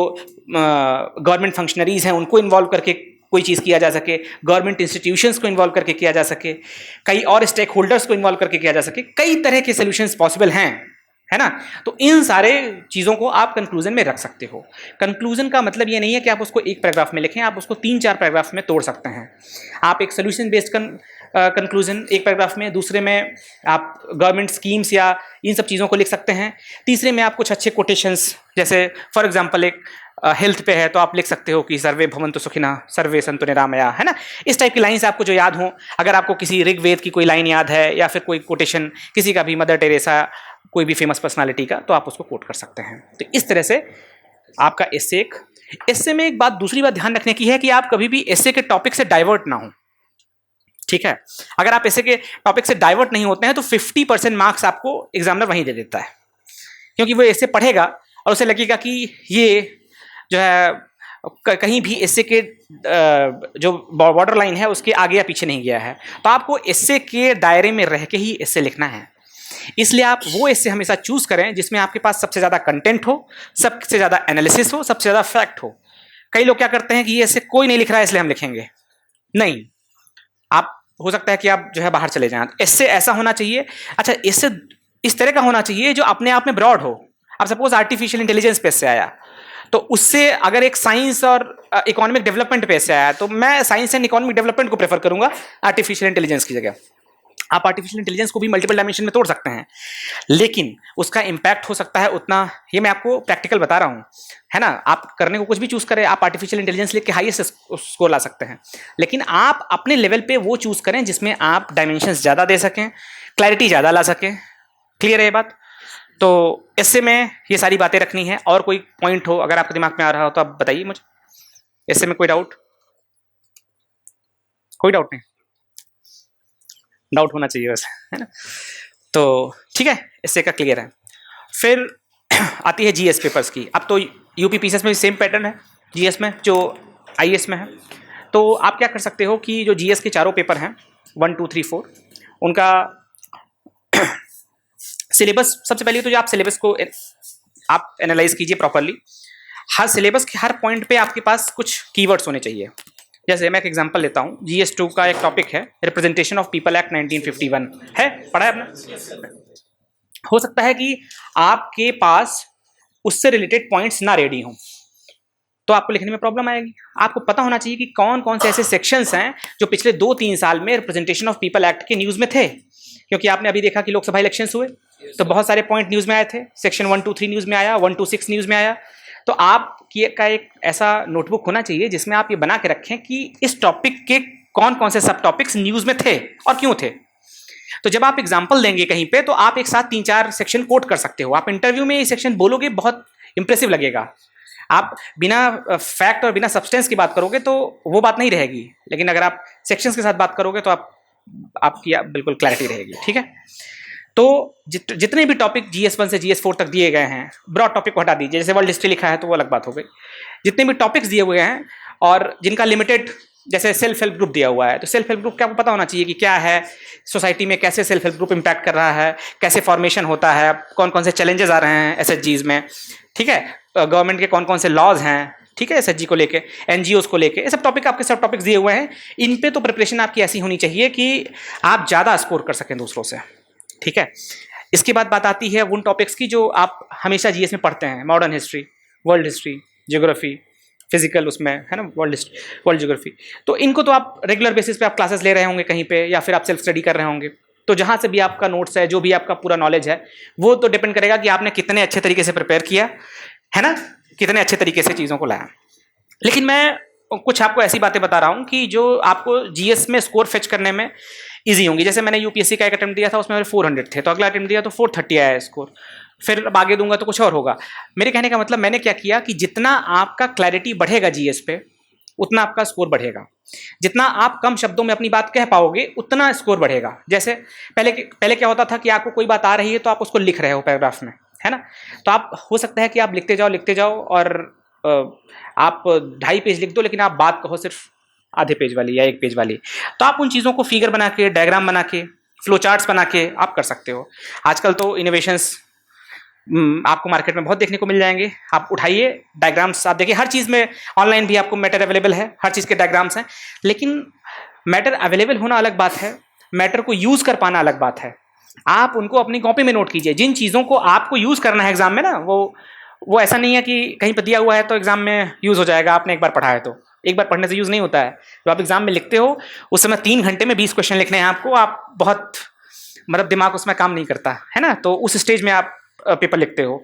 गवर्नमेंट फंक्शनरीज हैं उनको इन्वॉल्व करके कोई चीज़ किया जा सके, गवर्नमेंट इंस्टीट्यूशंस को इन्वॉल्व करके किया जा सके, कई और स्टेक होल्डर्स को इन्वॉल्व करके किया जा सके, कई तरह के सोल्यूशंस पॉसिबल हैं, है ना। तो इन सारे चीज़ों को आप कंक्लूजन में रख सकते हो। कंक्लूजन का मतलब ये नहीं है कि आप उसको एक पैराग्राफ में लिखें, आप उसको 3-4 पैराग्राफ में तोड़ सकते हैं। आप एक सोल्यूशन बेस्ड कंक्लूजन एक पैराग्राफ में, दूसरे में आप गवर्नमेंट स्कीम्स या इन सब चीज़ों को लिख सकते हैं, तीसरे में आप कुछ अच्छे कोटेशंस, जैसे फॉर एग्जांपल एक हेल्थ पे है तो आप लिख सकते हो कि सर्वे भवन्तु सुखिनः सर्वे सन्तु निरामया, है ना। इस टाइप की लाइन्स आपको जो याद हो, अगर आपको किसी ऋग्वेद की कोई लाइन याद है या फिर कोई कोटेशन किसी का भी, मदर टेरेसा, कोई भी फेमस पर्सनालिटी का, तो आप उसको कोट कर सकते हैं। तो इस तरह से आपका एस्से में एक बात, दूसरी बात ध्यान रखने की है कि आप कभी भी एस्से के टॉपिक से डाइवर्ट ना हो, ठीक है। अगर आप एस्से के टॉपिक से डाइवर्ट नहीं होते हैं तो 50% मार्क्स आपको एग्जामिनर वहीं दे देता है, क्योंकि वो एस्से पढ़ेगा और उसे लगेगा कि ये जो है कहीं भी एस्से के जो बॉर्डर लाइन है उसके आगे या पीछे नहीं गया है। तो आपको एस्से के दायरे में रह के ही एस्से लिखना है, इसलिए आप वो एस्से हमेशा चूज करें जिसमें आपके पास सबसे ज़्यादा कंटेंट हो, सबसे ज़्यादा एनालिसिस हो, सबसे ज़्यादा फैक्ट हो। कई लोग क्या करते हैं कि ये एस्से कोई नहीं लिख रहा है इसलिए हम लिखेंगे, नहीं। आप हो सकता है कि आप जो है बाहर चले जाएं। एस्से ऐसा होना चाहिए, अच्छा एस्से इस तरह का होना चाहिए जो अपने आप में ब्रॉड हो। अब सपोज आर्टिफिशियल इंटेलिजेंस पे एस्से आया, तो उससे अगर एक साइंस और इकोनॉमिक डेवलपमेंट पे एस्से आया, तो मैं साइंस एंड इकोनॉमिक डेवलपमेंट को प्रेफर करूंगा आर्टिफिशियल इंटेलिजेंस की जगह। आप आर्टिफिशियल इंटेलिजेंस को भी मल्टीपल डायमेंशन में तोड़ सकते हैं, लेकिन उसका इम्पैक्ट हो सकता है उतना, ये मैं आपको प्रैक्टिकल बता रहा हूँ, है ना। आप करने को कुछ भी चूज करें, आप आर्टिफिशियल इंटेलिजेंस लेके हाईएस्ट स्कोर ला सकते हैं, लेकिन आप अपने लेवल पे वो चूज करें जिसमें आप डायमेंशंस ज़्यादा दे सकें, क्लैरिटी ज़्यादा ला सकें। क्लियर है ये बात? तो इससे में ये सारी बातें रखनी है। और कोई पॉइंट हो अगर आपके दिमाग में आ रहा हो तो आप बताइए मुझे। इससे में कोई डाउट? कोई डाउट नहीं? डाउट होना चाहिए वैसे, है ना। तो ठीक है, इससे का क्लियर है। फिर आती है जीएस पेपर्स की। अब तो यूपी पीसीएस में सेम पैटर्न है जीएस में जो आईएएस में है। तो आप क्या कर सकते हो कि जो जीएस के चारों पेपर हैं 1, 2, 3, 4, उनका सिलेबस, सबसे पहले तो जो आप सिलेबस को आप एनालाइज कीजिए प्रॉपरली। हर सिलेबस के हर पॉइंट पे आपके पास कुछ कीवर्ड्स होने चाहिए। जैसे मैं एक एग्जांपल लेता हूँ, GS2 का एक टॉपिक है रिप्रेजेंटेशन ऑफ पीपल एक्ट 1951, है, पढ़ा है आपने? हो सकता है कि आपके पास उससे रिलेटेड पॉइंट्स ना रेडी हों, तो आपको लिखने में प्रॉब्लम आएगी। आपको पता होना चाहिए कि कौन कौन से ऐसे सेक्शंस हैं जो पिछले 2-3 साल में रिप्रेजेंटेशन ऑफ पीपल एक्ट के न्यूज़ में थे, क्योंकि आपने अभी देखा कि लोकसभा इलेक्शंस हुए तो बहुत सारे पॉइंट न्यूज़ में आए थे। सेक्शन 1, 2, 3 न्यूज़ में आया, 1, 2, 6 न्यूज़ में आया। तो आप का एक ऐसा नोटबुक होना चाहिए जिसमें आप ये बना के रखें कि इस टॉपिक के कौन कौन से सब टॉपिक्स न्यूज़ में थे और क्यों थे। तो जब आप एग्जाम्पल देंगे कहीं पे तो आप एक साथ 3-4 सेक्शन कोट कर सकते हो। आप इंटरव्यू में ये सेक्शन बोलोगे, बहुत इंप्रेसिव लगेगा। आप बिना फैक्ट और बिना सब्सटेंस की बात करोगे तो वो बात नहीं रहेगी, लेकिन अगर आप सेक्शंस के साथ बात करोगे तो आपकी बिल्कुल क्लैरिटी रहेगी। ठीक है, तो जितने भी टॉपिक GS1 से GS4 तक दिए गए हैं, ब्रॉड टॉपिक को हटा दीजिए, जैसे वर्ल्ड हिस्ट्री लिखा है तो वो अलग बात हो गई। जितने भी टॉपिक्स दिए हुए हैं और जिनका लिमिटेड, जैसे सेल्फ हेल्प ग्रुप दिया हुआ है, तो सेल्फ हेल्प ग्रुप क्या आपको पता होना चाहिए कि क्या है, सोसाइटी में कैसे सेल्फ हेल्प ग्रुप इम्पैक्ट कर रहा है, कैसे फॉर्मेशन होता है, कौन कौन से चैलेंजेस आ रहे हैं SHGs में, ठीक है, गवर्नमेंट के कौन कौन से लॉज हैं, ठीक है, SHG को लेके, NGOs को लेके, ये सब टॉपिक आपके सब टॉपिक्स दिए हुए हैं। इन पे तो प्रिपरेशन आपकी ऐसी होनी चाहिए कि आप ज़्यादा स्कोर कर सकें दूसरों से। ठीक है, इसके बाद बात आती है उन टॉपिक्स की जो आप हमेशा GS में पढ़ते हैं, modern history, world history, geography, physical, उसमें है ना वर्ल्ड ज्योग्राफी। तो इनको तो आप रेगुलर बेसिस पे आप क्लासेस ले रहे होंगे कहीं पे, या फिर आप सेल्फ स्टडी कर रहे होंगे। तो जहाँ से भी आपका नोट्स है, जो भी आपका पूरा नॉलेज है, वो तो डिपेंड करेगा कि आपने कितने अच्छे तरीके से प्रिपेयर किया है ना, कितने अच्छे तरीके से चीज़ों को लाया। लेकिन मैं कुछ आपको ऐसी बातें बता रहा हूँ कि जो आपको GS में स्कोर फेच करने में ईजी होंगी। जैसे मैंने UPSC का एक अटेम्प्ट दिया था, उसमें मेरे 400 थे, तो अगला अटेम्प्ट दिया तो 430 आया स्कोर। फिर अब आगे दूंगा तो कुछ और होगा। मेरे कहने का मतलब, मैंने क्या किया कि जितना आपका क्लैरिटी बढ़ेगा GS पे, उतना आपका स्कोर बढ़ेगा। जितना आप कम शब्दों में अपनी बात कह पाओगे, उतना स्कोर बढ़ेगा। जैसे पहले क्या होता था कि आपको कोई बात आ रही है तो आप उसको लिख रहे हो पैराग्राफ में, है ना। तो आप हो सकता है कि आप लिखते जाओ और आप 2.5 पेज लिख दो, लेकिन आप बात कहो सिर्फ आधे पेज वाली या 1 पेज वाली। तो आप उन चीज़ों को फिगर बना के, डायग्राम बना के फ्लो चार्ट्स बना के आप कर सकते हो। आजकल तो इनोवेशंस आपको मार्केट में बहुत देखने को मिल जाएंगे। आप उठाइए डायग्राम्स, आप देखिए हर चीज़ में, ऑनलाइन भी आपको मैटर अवेलेबल है, हर चीज़ के डायग्राम्स हैं। लेकिन मैटर अवेलेबल होना अलग बात है, मैटर को यूज़ कर पाना अलग बात है। आप उनको अपनी कॉपी में नोट कीजिए। जिन चीज़ों को आपको यूज़ करना है एग्जाम में ना, वो ऐसा नहीं है कि कहीं पर दिया हुआ है तो एग्जाम में यूज़ हो जाएगा, आपने एक बार पढ़ा है तो। एक बार पढ़ने से यूज़ नहीं होता है। जब आप एग्जाम में लिखते हो उस समय 3 घंटे में 20 क्वेश्चन लिखने हैं आपको, आप बहुत मतलब दिमाग उसमें काम नहीं करता है ना, तो उस स्टेज में आप पेपर लिखते हो।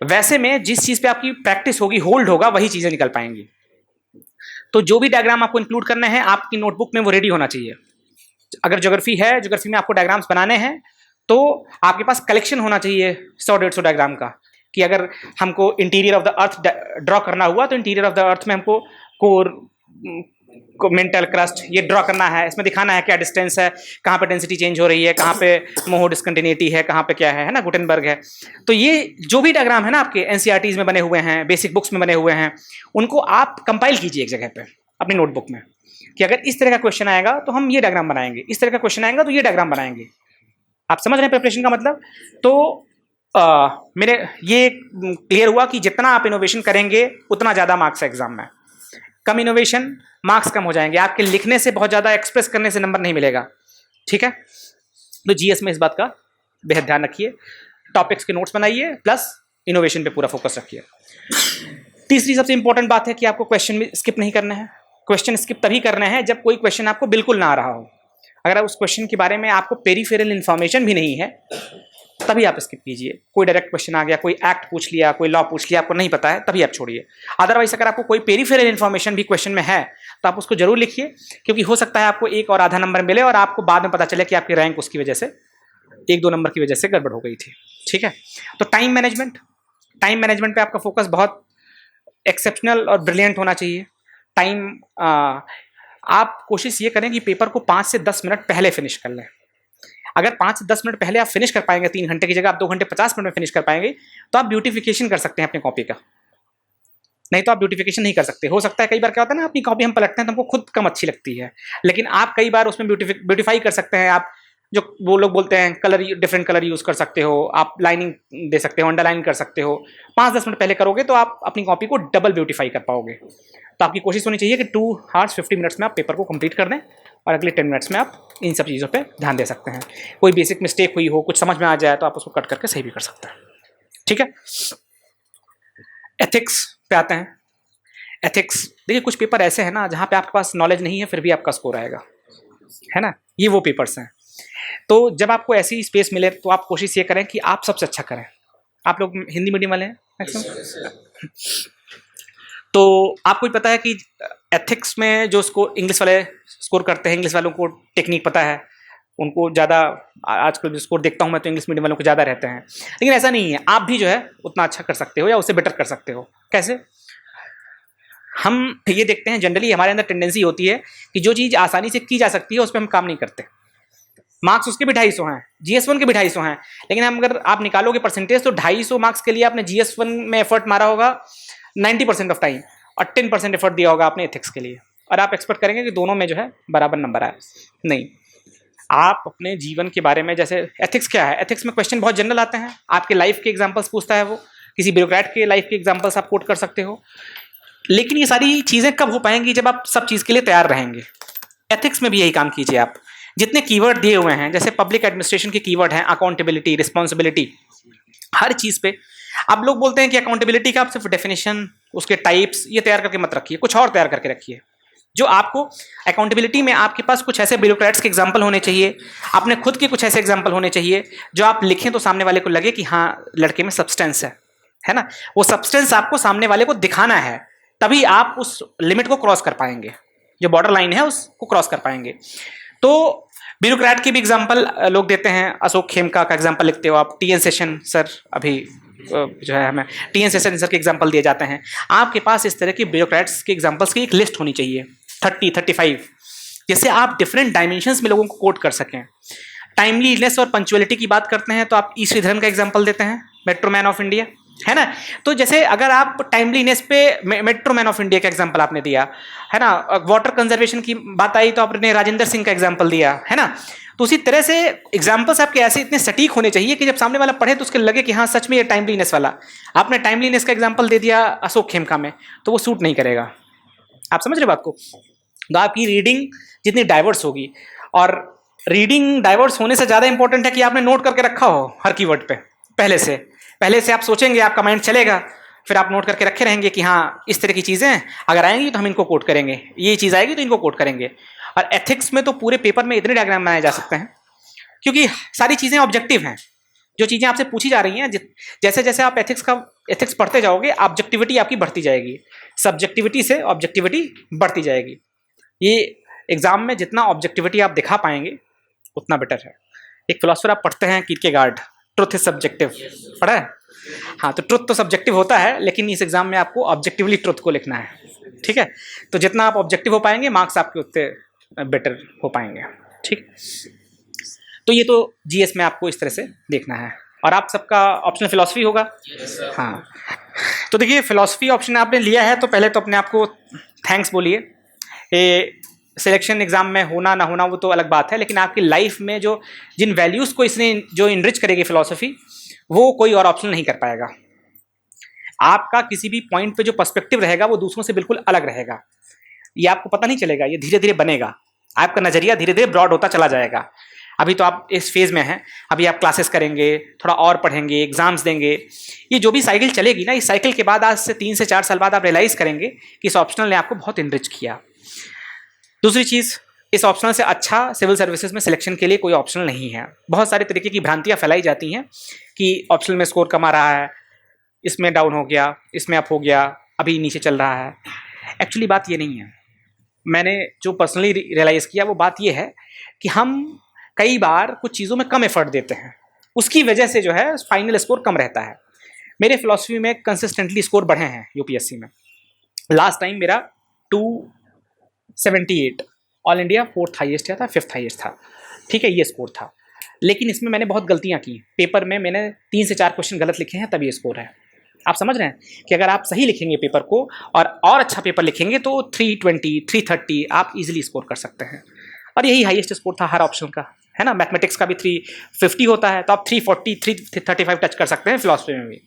वैसे में जिस चीज़ पे आपकी प्रैक्टिस होगी, होल्ड होगा, वही चीज़ें निकल पाएंगी। तो जो भी डायग्राम आपको इंक्लूड करना है आपकी नोटबुक में वो रेडी होना चाहिए। अगर ज्योग्राफी है, ज्योग्राफी में आपको डायग्राम्स बनाने हैं तो आपके पास कलेक्शन होना चाहिए 100-150 डायग्राम का, कि अगर हमको interior of the earth draw करना हुआ तो इंटीरियर ऑफ द अर्थ में हमको कोर, मेंटल क्रस्ट ये ड्रॉ करना है, इसमें दिखाना है क्या डिस्टेंस है, कहाँ पे डेंसिटी चेंज हो रही है, कहाँ पे मोहो डिस्कंटिन्यूटी है, कहाँ पे क्या है ना, गुटेनबर्ग है। तो ये जो भी डायग्राम है ना आपके एनसीईआरटीज में बने हुए हैं, बेसिक बुक्स में बने हुए हैं, उनको आप कंपाइल कीजिए एक जगह पे अपनी नोटबुक में, कि अगर इस तरह का क्वेश्चन आएगा तो हम ये डायग्राम बनाएंगे, इस तरह का क्वेश्चन आएगा तो ये डायग्राम बनाएंगे। आप समझ रहे हैं प्रिपरेशन का मतलब? तो मेरे ये क्लियर हुआ कि जितना आप इनोवेशन करेंगे उतना ज़्यादा मार्क्स है एग्जाम में। कम इनोवेशन, मार्क्स कम हो जाएंगे, आपके लिखने से बहुत ज़्यादा एक्सप्रेस करने से नंबर नहीं मिलेगा। ठीक है, तो जीएस में इस बात का बेहद ध्यान रखिए। टॉपिक्स के नोट्स बनाइए, प्लस इनोवेशन पे पूरा फोकस रखिए। तीसरी सबसे इंपॉर्टेंट बात है कि आपको क्वेश्चन में स्किप नहीं करना है। क्वेश्चन स्किप तभी करना है जब कोई क्वेश्चन आपको बिल्कुल ना आ रहा हो। अगर उस क्वेश्चन के बारे में आपको पेरीफेरल इन्फॉर्मेशन भी नहीं है तभी आप स्किप कीजिए। कोई डायरेक्ट क्वेश्चन आ गया, कोई एक्ट पूछ लिया, कोई लॉ पूछ लिया, आपको नहीं पता है, तभी आप छोड़िए। अदरवाइज अगर आपको कोई पेरीफेरल इन्फॉर्मेशन भी क्वेश्चन में है तो आप उसको जरूर लिखिए, क्योंकि हो सकता है आपको 1 और आधा नंबर मिले और आपको बाद में पता चले कि आपकी रैंक उसकी वजह से 1-2 नंबर की वजह से गड़बड़ हो गई थी। ठीक है, तो टाइम मैनेजमेंट पे आपका फोकस बहुत एक्सेप्शनल और ब्रिलियंट होना चाहिए। टाइम आप कोशिश ये करें कि पेपर को 5 से 10 मिनट पहले फिनिश कर लें। अगर 5 से 10 मिनट पहले आप फिनिश कर पाएंगे, 3 घंटे की जगह आप 2 घंटे 50 मिनट में फिनिश कर पाएंगे, तो आप ब्यूटिफिकेशन कर सकते हैं अपनी कॉपी का। नहीं तो आप ब्यूटिफिकेशन नहीं कर सकते। हो सकता है कई बार क्या होता है ना, अपनी कॉपी हम पलटते हैं तो हमको खुद कम अच्छी लगती है, लेकिन आप कई बार उसमें ब्यूटिफाई कर सकते हैं। आप जो वो लोग बोलते हैं कलर, डिफरेंट कलर यूज़ कर सकते हो, आप लाइनिंग दे सकते हो, अंडरलाइन कर सकते हो। 5-10 मिनट पहले करोगे तो आप अपनी कॉपी को डबल ब्यूटिफाई कर पाओगे। तो आपकी कोशिश होनी चाहिए कि 2 आवर्स 50 मिनट्स में आप पेपर को कंप्लीट कर दें और अगले 10 मिनट्स में आप इन सब चीज़ों पे ध्यान दे सकते हैं। कोई बेसिक मिस्टेक हुई हो, कुछ समझ में आ जाए तो आप उसको कट करके सही भी कर सकते हैं। ठीक है, एथिक्स पे आते हैं। एथिक्स देखिए, कुछ पेपर ऐसे हैं ना जहाँ पे आपके पास नॉलेज नहीं है फिर भी आपका स्कोर आएगा, है ना, ये वो पेपर्स हैं। तो जब आपको ऐसी स्पेस मिले तो आप कोशिश ये करें कि आप सबसे अच्छा करें। आप लोग हिंदी मीडियम वाले हैं मैक्सिमम, तो आपको भी पता है कि एथिक्स में जो स्कोर इंग्लिश वाले स्कोर करते हैं, इंग्लिश वालों को टेक्निक पता है, उनको ज़्यादा, आजकल जो स्कोर देखता हूँ मैं तो इंग्लिश मीडियम वालों को ज़्यादा रहते हैं। लेकिन ऐसा नहीं है, आप भी जो है उतना अच्छा कर सकते हो या उससे बेटर कर सकते हो। कैसे? हम ये देखते हैं जनरली हमारे अंदर टेंडेंसी होती है कि जो चीज़ आसानी से की जा सकती है उस पर हम काम नहीं करते। मार्क्स उसके भी 250 हैं, GS1 के भी 250 हैं, लेकिन हम अगर आप निकालोगे परसेंटेज तो 250 मार्क्स के लिए आपने GS1 में एफर्ट मारा होगा 90% ऑफ टाइम और 10% एफर्ट दिया होगा आपने एथिक्स के लिए, और आप एक्सपेक्ट करेंगे कि दोनों में जो है बराबर नंबर आए। नहीं, आप अपने जीवन के बारे में, जैसे एथिक्स क्या है, एथिक्स में क्वेश्चन बहुत जनरल आते हैं, आपके लाइफ के एग्जाम्पल्स पूछता है वो, किसी ब्यूरोक्रेट के लाइफ के एग्जाम्पल्स आप कोट कर सकते हो। लेकिन ये सारी चीज़ें कब हो पाएंगी? जब आप सब चीज़ के लिए तैयार रहेंगे। एथिक्स में भी यही काम कीजिए आप। जितने कीवर्ड दिए हुए हैं, जैसे पब्लिक एडमिनिस्ट्रेशन के कीवर्ड हैं अकाउंटेबिलिटी, रिस्पॉन्सिबिलिटी, हर चीज़ पे आप लोग बोलते हैं कि अकाउंटेबिलिटी का आप सिर्फ डेफिनेशन, उसके टाइप्स ये तैयार करके मत रखिए, कुछ और तैयार करके रखिए। जो आपको अकाउंटेबिलिटी में आपके पास कुछ ऐसे ब्यूरोक्रेट्स के एग्जाम्पल होने चाहिए, अपने खुद के कुछ ऐसे एग्जाम्पल होने चाहिए जो आप लिखें तो सामने वाले को लगे कि हाँ लड़के में सब्सटेंस है ना। वो सब्सटेंस आपको सामने वाले को दिखाना है, तभी आप उस लिमिट को क्रॉस कर पाएंगे, जो बॉर्डर लाइन है उसको क्रॉस कर पाएंगे। तो ब्यूरोक्रेट के भी एग्जाम्पल लोग देते हैं, अशोक खेमका का एग्जाम्पल लिखते हो आप, TN सेशन सर, अभी जो है हमें TN सेशन सर के एग्जाम्पल दिए जाते हैं। आपके पास इस तरह के ब्यूरोक्रेट्स के एग्जाम्पल्स की एक लिस्ट होनी चाहिए 30-35, जिससे आप डिफरेंट डायमेंशंस में लोगों को कोट कर सकें। टाइमलीनेस और पंक्चुअलिटी की बात करते हैं तो आप ई श्रीधरन का एग्जाम्पल देते हैं, मेट्रो मैन ऑफ इंडिया, है ना। तो जैसे अगर आप टाइमलीनेस पे मेट्रो मैन ऑफ इंडिया का एग्जांपल आपने दिया, है ना, वाटर कंजर्वेशन की बात आई तो आपने राजेंद्र सिंह का एग्जांपल दिया, है ना। तो उसी तरह से एग्जांपल्स आपके ऐसे इतने सटीक होने चाहिए कि जब सामने वाला पढ़े तो उसके लगे कि हाँ सच में ये टाइमलीनेस वाला। आपने टाइमलीनेस का एग्जांपल दे दिया अशोक खेमका में, तो वो सूट नहीं करेगा। आप समझ रहे बात को। तो आपकी रीडिंग जितनी डाइवर्स होगी, और रीडिंग डाइवर्स होने से ज़्यादा इंपॉर्टेंट है कि आपने नोट करके रखा हो हर कीवर्ड पे पहले से आप सोचेंगे, आपका माइंड चलेगा, फिर आप नोट करके रखे रहेंगे कि हाँ इस तरह की चीज़ें अगर आएंगी तो हम इनको कोट करेंगे, ये चीज़ आएगी तो इनको कोट करेंगे। और एथिक्स में तो पूरे पेपर में इतने डायग्राम बनाए जा सकते हैं, क्योंकि सारी चीज़ें ऑब्जेक्टिव हैं। जो चीज़ें आपसे पूछी जा रही हैं, जैसे जैसे आप एथिक्स पढ़ते जाओगे, ऑब्जेक्टिविटी आपकी बढ़ती जाएगी, सब्जेक्टिविटी से ऑब्जेक्टिविटी बढ़ती जाएगी। ये एग्जाम में जितना ऑब्जेक्टिविटी आप दिखा पाएंगे उतना बेटर है। एक फिलोसफर आप पढ़ते हैं किरकेगार्ड, ट्रुथ इज सब्जेक्टिव, पढ़ा है। हाँ, तो ट्रुथ तो सब्जेक्टिव होता है, लेकिन इस एग्जाम में आपको ऑब्जेक्टिवली ट्रुथ को लिखना है, ठीक है। तो जितना आप ऑब्जेक्टिव हो पाएंगे, मार्क्स आपके उतने बेटर हो पाएंगे, ठीक। तो ये तो जीएस में आपको इस तरह से देखना है। और आप सबका ऑप्शनल फिलॉसफी होगा। हाँ, तो देखिए फिलॉसफी ऑप्शन आपने लिया है तो पहले तो अपने आप को थैंक्स बोलिए। ये सिलेक्शन एग्जाम में होना ना होना वो तो अलग बात है, लेकिन आपकी लाइफ में जो जिन वैल्यूज़ को इसने जो इनरिच करेगी फिलॉसफी, वो कोई और ऑप्शन नहीं कर पाएगा। आपका किसी भी पॉइंट पे जो पर्सपेक्टिव रहेगा वो दूसरों से बिल्कुल अलग रहेगा। ये आपको पता नहीं चलेगा, ये धीरे धीरे बनेगा, आपका नज़रिया धीरे धीरे ब्रॉड होता चला जाएगा। अभी तो आप इस फेज़ में हैं, अभी आप क्लासेस करेंगे, थोड़ा और पढ़ेंगे, एग्जाम्स देंगे, ये जो भी साइकिल चलेगी ना, इस साइकिल के बाद आज से 3 से 4 साल बाद आप रियलाइज़ करेंगे कि इस ऑप्शनल ने आपको बहुत इनरिच किया। दूसरी चीज़, इस ऑप्शनल से अच्छा सिविल सर्विसेज में सिलेक्शन के लिए कोई ऑप्शनल नहीं है। बहुत सारे तरीके की भ्रांतियाँ फैलाई जाती हैं कि ऑप्शनल में स्कोर कम आ रहा है, इसमें डाउन हो गया, इसमें अप हो गया, अभी नीचे चल रहा है। एक्चुअली बात ये नहीं है। मैंने जो पर्सनली रियलाइज़ किया वो बात ये है कि हम कई बार कुछ चीज़ों में कम एफर्ट देते हैं, उसकी वजह से जो है फाइनल स्कोर कम रहता है। मेरे फिलॉसफी में कंसिस्टेंटली स्कोर बढ़े हैं यूपीएससी में। लास्ट टाइम मेरा 278 ऑल इंडिया 4th हाईएस्ट था, 5th हाईएस्ट था, ठीक है, ये स्कोर था। लेकिन इसमें मैंने बहुत गलतियां की। पेपर में मैंने 3 से 4 क्वेश्चन गलत लिखे हैं, तब ये स्कोर है। आप समझ रहे हैं कि अगर आप सही लिखेंगे पेपर को और अच्छा पेपर लिखेंगे तो 320 330 आप इजीली स्कोर कर सकते हैं। और यही हाईएस्ट स्कोर था हर ऑप्शन का, है ना। मैथमेटिक्स का भी 350 होता है, तो आप 340 335 टच कर सकते हैं फिलॉसफी में भी।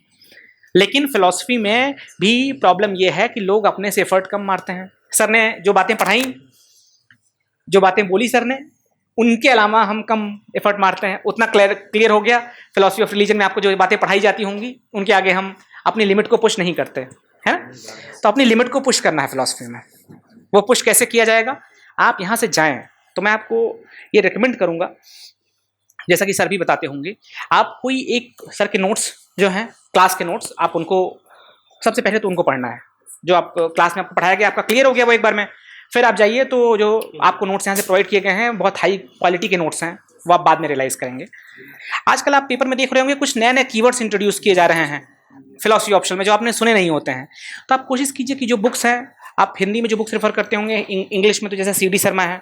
लेकिन फिलॉसफी में भी प्रॉब्लम यह है कि लोग अपने से एफर्ट कम मारते हैं। सर ने जो बातें पढ़ाई, जो बातें बोली सर ने, उनके अलावा हम कम एफर्ट मारते हैं। उतना क्लियर हो गया, फिलॉसफी ऑफ रिलीजन में आपको जो बातें पढ़ाई जाती होंगी उनके आगे हम अपनी लिमिट को पुश नहीं करते, है ना। तो अपनी लिमिट को पुश करना है फिलॉसफी में। वो पुश कैसे किया जाएगा, आप यहाँ से जाएं तो मैं आपको ये रिकमेंड करूँगा, जैसा कि सर भी बताते होंगे, आप कोई एक सर के नोट्स जो हैं, क्लास के नोट्स, आप उनको सबसे पहले तो उनको पढ़ना है। जो आप क्लास में आपको पढ़ाया गया, आपका क्लियर हो गया वो एक बार में, फिर आप जाइए तो जो आपको नोट्स यहाँ से प्रोवाइड किए गए हैं बहुत हाई क्वालिटी के नोट्स हैं, वो आप बाद में रियलाइज़ करेंगे। आजकल आप पेपर में देख रहे होंगे कुछ नए नए कीवर्ड्स इंट्रोड्यूस किए जा रहे हैं फिलॉसफी ऑप्शन में, जो आपने सुने नहीं होते हैं। तो आप कोशिश कीजिए कि जो बुक्स हैं, आप हिंदी में जो बुक्स रेफर करते होंगे, इंग्लिश में तो जैसे CD शर्मा है,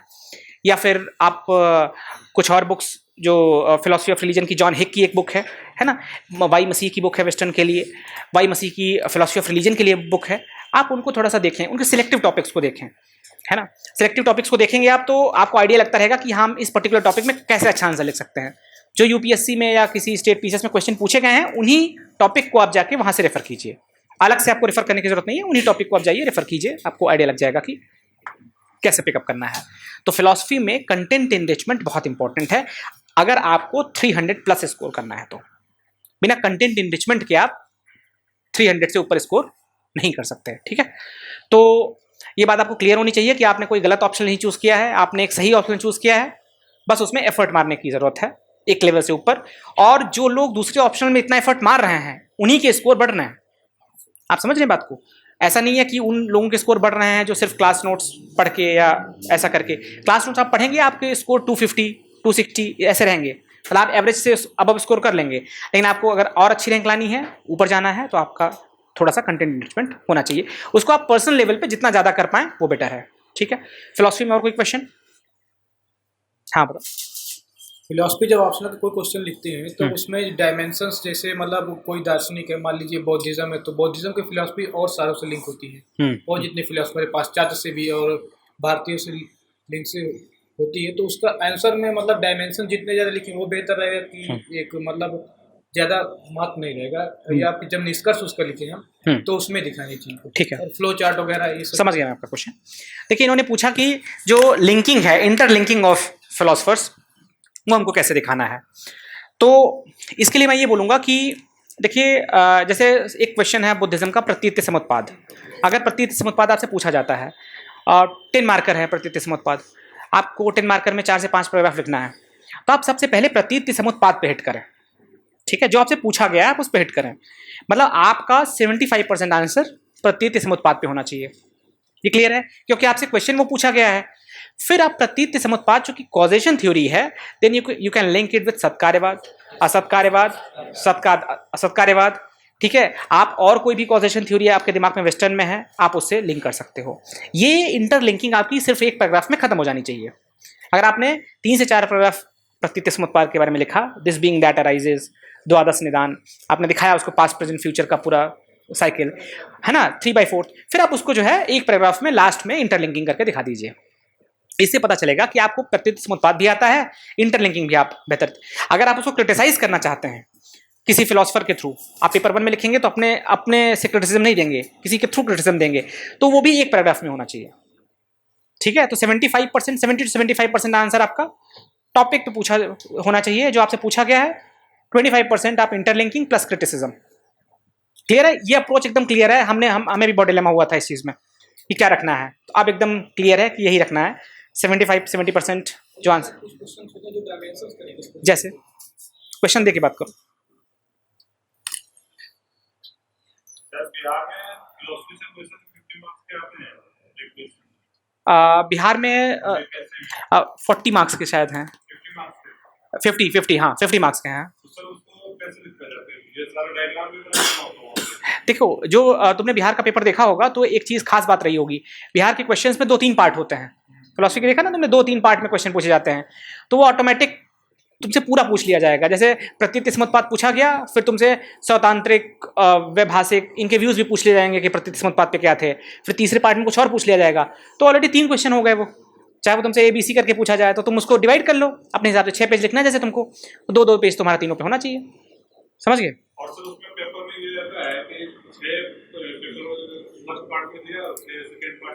या फिर आप कुछ और बुक्स जो फिलॉसफी ऑफ रिलीजन की जॉन हिक की एक बुक है ना, वाई मसीह की बुक है वेस्टर्न के लिए, वाई मसीह की फिलॉसफी ऑफ रिलीजन के लिए बुक है, आप उनको थोड़ा सा देखें, उनके सिलेक्टिव टॉपिक्स को देखें, है ना। सिलेक्टिव टॉपिक्स को देखेंगे आप तो आपको आइडिया लगता रहेगा कि हम इस पर्टिकुलर टॉपिक में कैसे अच्छा आंसर लिख सकते हैं। जो यूपीएससी में या किसी स्टेट पीसीएस में क्वेश्चन पूछे गए हैं, उन्हीं टॉपिक को आप जाके वहाँ से रेफर कीजिए। अलग से आपको रेफर करने की जरूरत नहीं है, उन्हीं टॉपिक को आप जाइए रेफर कीजिए, आपको आइडिया लग जाएगा कि कैसे पिकअप करना है। तो फिलॉसफी में कंटेंट एनरिचमेंट बहुत इंपॉर्टेंट है। अगर आपको 300+ स्कोर करना है तो बिना कंटेंट एनरिचमेंट के आप 300 से ऊपर स्कोर नहीं कर सकते, ठीक है। तो ये बात आपको क्लियर होनी चाहिए कि आपने कोई गलत ऑप्शन नहीं चूज किया है, आपने एक सही ऑप्शन चूज किया है, बस उसमें एफर्ट मारने की जरूरत है एक लेवल से ऊपर। और जो लोग दूसरे ऑप्शन में इतना एफर्ट मार रहे हैं उन्हीं के स्कोर बढ़ रहे हैं। आप समझ रहे हैं बात को। ऐसा नहीं है कि उन लोगों के स्कोर बढ़ रहे हैं जो सिर्फ क्लास नोट्स पढ़ के या ऐसा करके। क्लास नोट्स आप पढ़ेंगे, आपके स्कोर 250 260 ऐसे रहेंगे, मतलब आप एवरेज से अब स्कोर कर लेंगे। लेकिन आपको अगर और अच्छी रैंक लानी है, ऊपर जाना है, तो आपका थोड़ा सा कंटेंट एनरिचमेंट होना चाहिए। उसको आप पर्सनल लेवल पे जितना ज़्यादा कर पाएँ वो बेटर है, ठीक है। फिलॉसफी में और कोई क्वेश्चन? हाँ बताओ। फिलोसफी जब ऑप्शनल का कोई क्वेश्चन लिखते हैं तो उसमें डायमेंशंस, जैसे मतलब कोई दार्शनिक है, मान लीजिए बौद्धिज्म है, तो बौद्धिज्म की फिलोसफी और सारों से लिंक होती है, और जितने फिलोसफर है पाश्चात्य से भी और भारतीयों से लिंक से होती है, तो उसका आंसर में मतलब डायमेंशन जितने ज़्यादा लिखें वो बेहतर रहेगा कि एक मतलब ज़्यादा मार्क नहीं रहेगा, या फिर जब निष्कर्ष उसका लिखे हम तो उसमें दिखानी चाहिए। ठीक है, और फ्लो चार्ट वगैरह ये सब समझ गया मैं आपका क्वेश्चन। देखिए, इन्होंने पूछा कि जो लिंकिंग है, इंटरलिंकिंग ऑफ फिलोसफर्स, वो हमको कैसे दिखाना है। तो इसके लिए मैं ये बोलूँगा कि देखिए, जैसे एक क्वेश्चन है बुद्धिज्म का, प्रतीत्य समुत्पाद। अगर प्रतीत्य समुत्पाद आपसे पूछा जाता है और 10 मार्कर है प्रतीत्य समुत्पाद, आपको 10 मार्कर में 4 से 5 पैराग्राफ लिखना है, तो आप सबसे पहले प्रतीत्य समुत्पाद पे हिट करें। ठीक है, जो आपसे पूछा गया है आप उस पर हिट करें। मतलब आपका 75% आंसर प्रतीत्य समुत्पाद पे होना चाहिए। ये क्लियर है, क्योंकि आपसे क्वेश्चन वो पूछा गया है। फिर आप प्रतीत्य समुत्पाद, जो कि कॉजेशन थ्योरी है, then you can link it with सत्कार्यवाद, असत्कार्यवाद, असत्कार्यवाद। ठीक है, आप और कोई भी कॉजेशन थ्योरी आपके दिमाग में वेस्टर्न में है, आप उससे लिंक कर सकते हो। ये इंटरलिंकिंग आपकी सिर्फ एक पैराग्राफ में खत्म हो जानी चाहिए। अगर आपने 3 से 4 पैराग्राफ प्रतीत्य समुत्पाद के बारे में लिखा, दिस बीइंग दैट अराइजेज, द्वादश निदान, आपने दिखाया उसको पास्ट प्रेजेंट फ्यूचर का पूरा साइकिल, है ना, 3/4, फिर आप उसको जो है एक पैराग्राफ में लास्ट में इंटरलिंकिंग करके दिखा दीजिए। इससे पता चलेगा कि आपको प्रतीत्य समुत्पाद भी आता है, इंटरलिंकिंग भी आप बेहतर। अगर आप उसको क्रिटिसाइज करना चाहते हैं किसी फिलोसफर के थ्रू, आप पेपर 1 में लिखेंगे तो अपने से क्रिटिसिज्म नहीं देंगे, किसी के थ्रू क्रिटिसिज्म देंगे, तो वो भी एक पैराग्राफ में होना चाहिए। ठीक है, तो 75%, 70 to 75% आंसर आपका टॉपिक पे पूछा होना चाहिए, जो आपसे पूछा गया है। 25% आप इंटरलिंकिंग प्लस क्रिटिसिज्म। क्लियर है, ये अप्रोच एकदम क्लियर है। हमें भी बहुत डिलेमा हुआ था इस चीज़ में कि क्या रखना है, तो अब एकदम क्लियर है कि यही रखना है। 75-70% जो आंसर, जैसे क्वेश्चन दे के बात करो। बिहार में 40 मार्क्स के शायद हैं, 50, हाँ 50 मार्क्स के हैं। देखो, जो तुमने बिहार का पेपर देखा होगा तो एक चीज़ खास बात रही होगी, बिहार के क्वेश्चंस में 2-3 पार्ट होते हैं। फिलोसफी के देखा ना तुमने, 2-3 पार्ट में क्वेश्चन पूछे जाते हैं, तो वो ऑटोमेटिक तुमसे पूरा पूछ लिया जाएगा। जैसे प्रतीत्य समुत्पाद पूछा गया, फिर तुमसे सौतांत्रिक, वैभाषिक, इनके व्यूज़ भी पूछ लिए जाएंगे कि प्रतीत्य समुत्पाद पे क्या थे। फिर तीसरे पार्ट में कुछ और पूछ लिया जाएगा, तो ऑलरेडी 3 क्वेश्चन हो गए वो। चाहे वो तुमसे ABC करके पूछा जाए तो तुम उसको डिवाइड कर लो अपने हिसाब से। 6 पेज लिखना है जैसे तुमको, तो 2-2 पेज तुम्हारा तीनों पे होना चाहिए। समझ गए?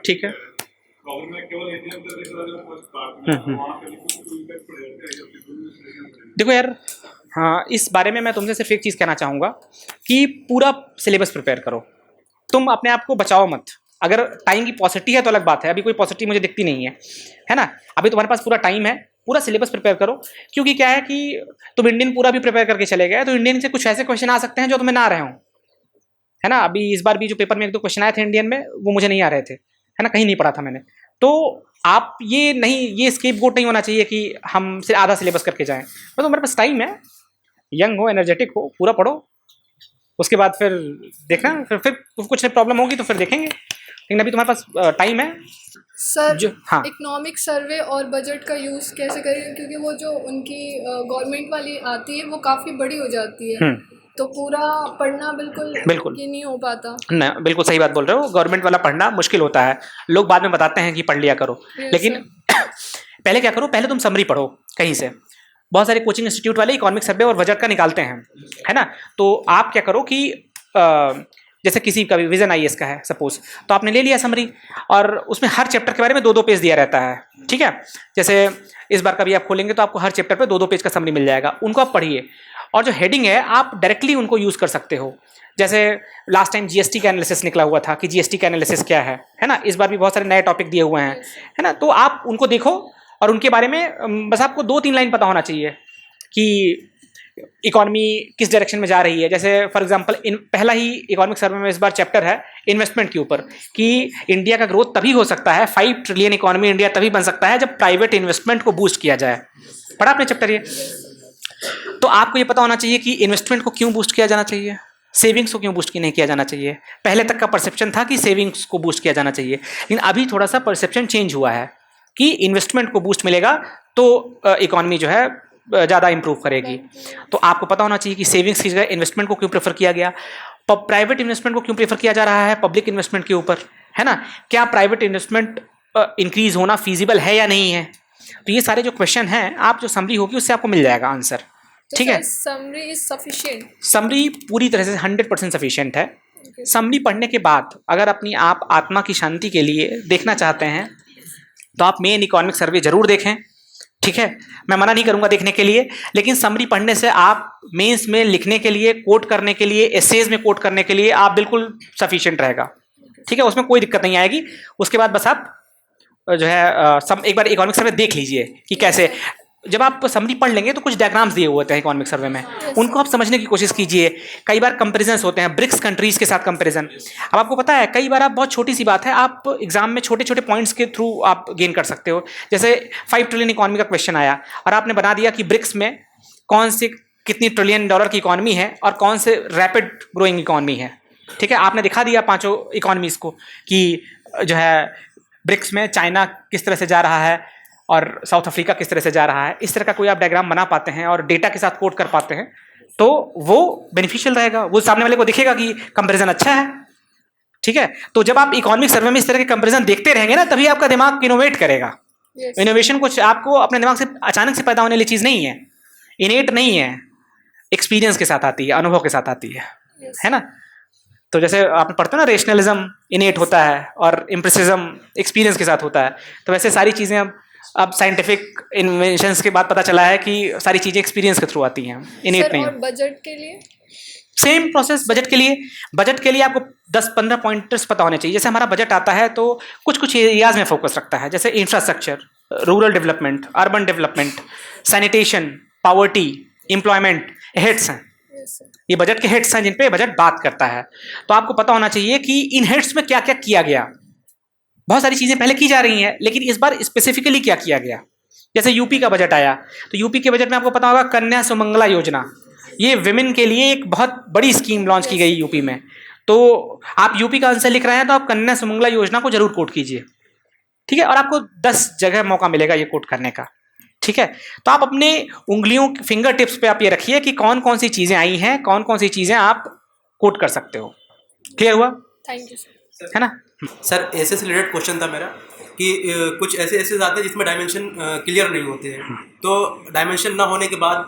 ठीक है, देखो यार, हाँ, इस बारे में मैं तुमसे सिर्फ एक चीज़ कहना चाहूँगा कि पूरा सिलेबस प्रिपेयर करो, तुम अपने आप को बचाओ मत। अगर टाइम की पॉसिटी है तो अलग बात है, अभी कोई पॉसिटी मुझे दिखती नहीं है ना, अभी तुम्हारे पास पूरा टाइम है, पूरा सिलेबस प्रिपेयर करो। क्योंकि क्या है कि तुम इंडियन पूरा भी प्रिपेयर करके चले गए तो इंडियन से कुछ ऐसे क्वेश्चन आ सकते हैं जो तुम्हें ना आ रहे हों, है ना। अभी इस बार भी जो पेपर में 1-2 क्वेश्चन आए थे इंडियन में, वो मुझे नहीं आ रहे थे, है ना, कहीं नहीं पढ़ा था मैंने। तो आप ये स्केपगोट नहीं होना चाहिए कि हम सिर्फ आधा सिलेबस करके जाएं। तो तुम्हारे पास टाइम है, यंग हो, एनर्जेटिक हो, पूरा पढ़ो, उसके बाद फिर देखना, फिर कुछ प्रॉब्लम होगी तो फिर देखेंगे, लेकिन अभी तुम्हारे पास टाइम है। सर, हाँ, इकोनॉमिक सर्वे और बजट का यूज़ कैसे करें, क्योंकि वो जो उनकी गवर्नमेंट वाली आती है वो काफ़ी बड़ी हो जाती है, तो पूरा पढ़ना बिल्कुल ये नहीं हो पाता। ना, बिल्कुल सही बात बोल रहे हो, गवर्नमेंट वाला पढ़ना मुश्किल होता है। लोग बाद में बताते हैं कि पढ़ लिया करो, लेकिन पहले क्या करो, पहले तुम समरी पढ़ो कहीं से। बहुत सारे कोचिंग इंस्टीट्यूट वाले इकोनॉमिक सर्वे और बजट का निकालते हैं, है ना। तो आप क्या करो कि जैसे किसी का भी विजन IAS का है सपोज, तो आपने ले लिया समरी, और उसमें हर चैप्टर के बारे में 2-2 पेज दिया रहता है। ठीक है, जैसे इस बार का भी आप खोलेंगे तो आपको हर चैप्टर पे 2-2 पेज का समरी मिल जाएगा, उनको आप पढ़िए। और जो हेडिंग है आप डायरेक्टली उनको यूज़ कर सकते हो। जैसे लास्ट टाइम GST का एनालिसिस निकला हुआ था कि GST का एनालिसिस क्या है ना। इस बार भी बहुत सारे नए टॉपिक दिए हुए हैं, है ना। तो आप उनको देखो और उनके बारे में बस आपको 2-3 लाइन पता होना चाहिए कि इकॉनमी किस डायरेक्शन में जा रही है। जैसे फॉर एग्जांपल पहला ही इकोनॉमिक सर्वे में इस बार चैप्टर है इन्वेस्टमेंट के ऊपर, कि इंडिया का ग्रोथ तभी हो सकता है, 5 ट्रिलियन इकॉनमी इंडिया तभी बन सकता है जब प्राइवेट इन्वेस्टमेंट को बूस्ट किया जाए। पढ़ा आपने चैप्टर ये? तो आपको ये पता होना चाहिए कि इन्वेस्टमेंट को क्यों बूस्ट किया जाना चाहिए, सेविंग्स को क्यों बूस्ट नहीं किया जाना चाहिए। पहले तक का परसेप्शन था कि सेविंग्स को बूस्ट किया जाना चाहिए, लेकिन अभी थोड़ा सा परसेप्शन चेंज हुआ है कि इन्वेस्टमेंट को बूस्ट मिलेगा तो इकॉनमी जो है ज़्यादा इंप्रूव करेगी। तो आपको पता होना चाहिए कि सेविंग्स की जगह इन्वेस्टमेंट को क्यों प्रेफर किया गया, प्राइवेट इन्वेस्टमेंट को क्यों प्रेफर किया जा रहा है पब्लिक इन्वेस्टमेंट के ऊपर, है ना। क्या प्राइवेट इन्वेस्टमेंट इंक्रीज होना फीजिबल है या नहीं है। तो ये सारे जो क्वेश्चन हैं, आप जो समरी होगी उससे आपको मिल जाएगा आंसर। ठीक है, समरी इज सफिशिएंट, समरी पूरी तरह से 100% सफिशिएंट है। समरी पढ़ने के बाद अगर अपनी आप आत्मा की शांति के लिए देखना चाहते हैं तो आप मेन इकोनॉमिक सर्वे जरूर देखें। ठीक है, मैं मना नहीं करूंगा देखने के लिए, लेकिन समरी पढ़ने से आप मेंस में लिखने के लिए, कोट करने के लिए, एसेज में कोट करने के लिए आप बिल्कुल सफिशिएंट रहेगा। ठीक है, उसमें कोई दिक्कत नहीं आएगी। उसके बाद बस आप जो है एक बार इकोनॉमिक सर्वे देख लीजिए कि कैसे, जब आप समरी पढ़ लेंगे तो कुछ डायग्राम्स दिए हुए होते हैं इकोनॉमिक सर्वे में, उनको आप समझने की कोशिश कीजिए। कई बार कंपेरिजन्स होते हैं ब्रिक्स कंट्रीज के साथ कंपेरिजन। अब आपको पता है कई बार आप, बहुत छोटी सी बात है, आप एग्जाम में छोटे छोटे पॉइंट्स के थ्रू आप गेन कर सकते हो। जैसे 5 ट्रिलियन इकोनॉमी का क्वेश्चन आया और आपने बना दिया कि ब्रिक्स में कौन सी कितनी ट्रिलियन डॉलर की इकोनॉमी है और कौन से रैपिड ग्रोइंग इकोनॉमी है। ठीक है, आपने दिखा दिया पांचों इकोनॉमीज को कि जो है ब्रिक्स में चाइना किस तरह से जा रहा है और साउथ अफ्रीका किस तरह से जा रहा है। इस तरह का कोई आप डायग्राम बना पाते हैं और डेटा के साथ कोट कर पाते हैं तो वो बेनिफिशियल रहेगा, वो सामने वाले को दिखेगा कि कंपैरिजन अच्छा है। ठीक है, तो जब आप इकोनॉमिक सर्वे में इस तरह के कंपैरिजन देखते रहेंगे ना, तभी आपका दिमाग इनोवेट करेगा। इनोवेशन कुछ आपको अपने दिमाग से अचानक से पैदा होने वाली चीज़ नहीं है, इनेट नहीं है, एक्सपीरियंस के साथ आती है, अनुभव के साथ आती है ना। तो जैसे आप पढ़ते हो ना, रेशनलिज्म इनेट होता है और इम्प्रेसिज्म एक्सपीरियंस के साथ होता है, तो वैसे सारी चीज़ें अब साइंटिफिक इन्वेंशंस के बाद पता चला है कि सारी चीज़ें एक्सपीरियंस के थ्रू आती हैं, इनेट नहीं। और बजट के लिए सेम प्रोसेस। बजट के लिए आपको 10-15 पॉइंटर्स पता होने चाहिए। जैसे हमारा बजट आता है तो कुछ एरियाज में फोकस रखता है, जैसे infrastructure, rural development, urban development, sanitation, poverty, employment, heads हैं। ये बजट के हेड्स हैं जिन पे बजट बात करता है। तो आपको पता होना चाहिए कि इन हेड्स में क्या क्या किया गया। बहुत सारी चीज़ें पहले की जा रही हैं, लेकिन इस बार स्पेसिफिकली क्या किया गया। जैसे यूपी का बजट आया तो यूपी के बजट में आपको पता होगा कन्या सुमंगला योजना, ये विमेन के लिए एक बहुत बड़ी स्कीम लॉन्च की गई यूपी में। तो आप यूपी का आंसर लिख रहे हैं तो आप कन्या सुमंगला योजना को जरूर कोट कीजिए। ठीक है, और आपको 10 जगह मौका मिलेगा ये कोट करने का। ठीक है, तो आप अपने उंगलियों फिंगर टिप्स पे आप ये रखिए कि कौन कौन सी चीज़ें आई हैं, कौन कौन सी चीज़ें आप कोट कर सकते हो। क्लियर हुआ? Thank you sir. है ना सर, ऐसे से रिलेटेड क्वेश्चन था मेरा कि कुछ ऐसे आते हैं जिसमें डायमेंशन क्लियर नहीं होते हैं, तो डायमेंशन ना होने के बाद,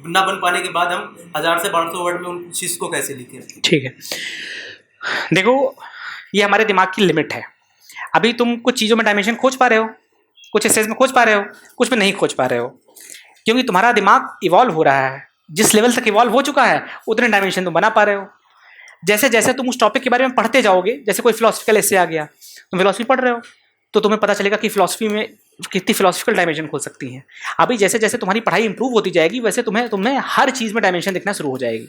ना बन पाने के बाद हम 1000 से 1200 वर्ड में उन चीज़ को कैसे लिखें। ठीक है, देखो ये हमारे दिमाग की लिमिट है। अभी तुम कुछ चीज़ों में डायमेंशन खोज पा रहे हो, कुछ एसेज में खोज पा रहे हो, कुछ में नहीं खोज पा रहे हो, क्योंकि तुम्हारा दिमाग इवॉल्व हो रहा है। जिस लेवल तक इवॉल्व हो चुका है उतने डायमेंशन तुम बना पा रहे हो। जैसे जैसे तुम उस टॉपिक के बारे में पढ़ते जाओगे, जैसे कोई फिलोसफिकल एसे आ गया, तुम फिलोसफी पढ़ रहे हो तो तुम्हें पता चलेगा कि फिलोसफी में कितनी फिलोसफिकल डायमेंशन खोल सकती हैं। अभी जैसे जैसे तुम्हारी पढ़ाई इंप्रूव होती जाएगी वैसे तुम्हें हर चीज़ में डायमेंशन दिखना शुरू हो जाएगी।